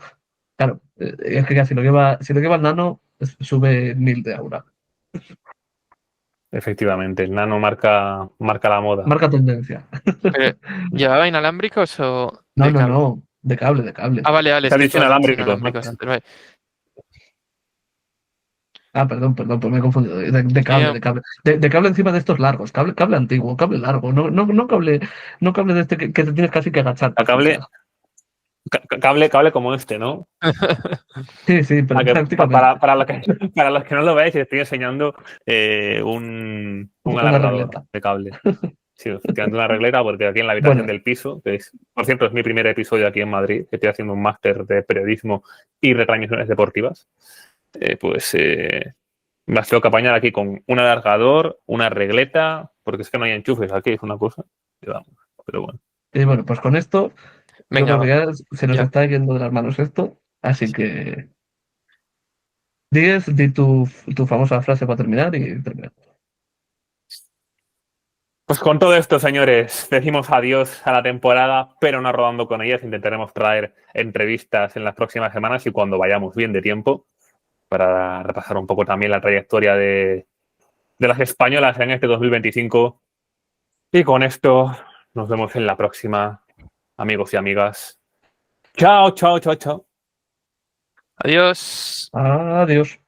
Claro, es que si lo lleva el nano, sube 1000 de aura. Efectivamente, el nano marca la moda. Marca tendencia. Pero, ¿llevaba inalámbricos o No, de no, cable? no, de cable, de cable. Ah, vale, vale, Se es ha que dicho tú has dicho inalámbricos, ¿no? inalámbricos antes, vale. Ah, perdón, pues me he confundido. De Sí, cable, de cable. De cable encima de estos largos. Cable antiguo, cable largo. No cable, no cable de este que te tienes casi que agachar A para escuchar. cable como este, ¿no? Sí, sí, pero prácticamente. Para los que no lo veáis, estoy enseñando un Una alargador regleta. de cable. Sí, efectivamente, una regleta, porque aquí en la habitación Bueno, del piso, que es, por cierto, es mi primer episodio aquí en Madrid, que estoy haciendo un máster de periodismo y retransmisiones deportivas, me las tengo que apañar aquí con un alargador, una regleta, porque es que no hay enchufes aquí, es una cosa. Pero bueno. y bueno, pues con esto yo venga, creo que va, ya se nos ya. está yendo de las manos esto. Así que di tu famosa frase para terminar y terminar. Pues con todo esto, señores, decimos adiós a la temporada, pero no rodando con ellas. Intentaremos traer entrevistas en las próximas semanas y cuando vayamos bien de tiempo para repasar un poco también la trayectoria de las españolas en este 2025. Y con esto nos vemos en la próxima, amigos y amigas. Chao, chao, chao, chao. Adiós. Adiós.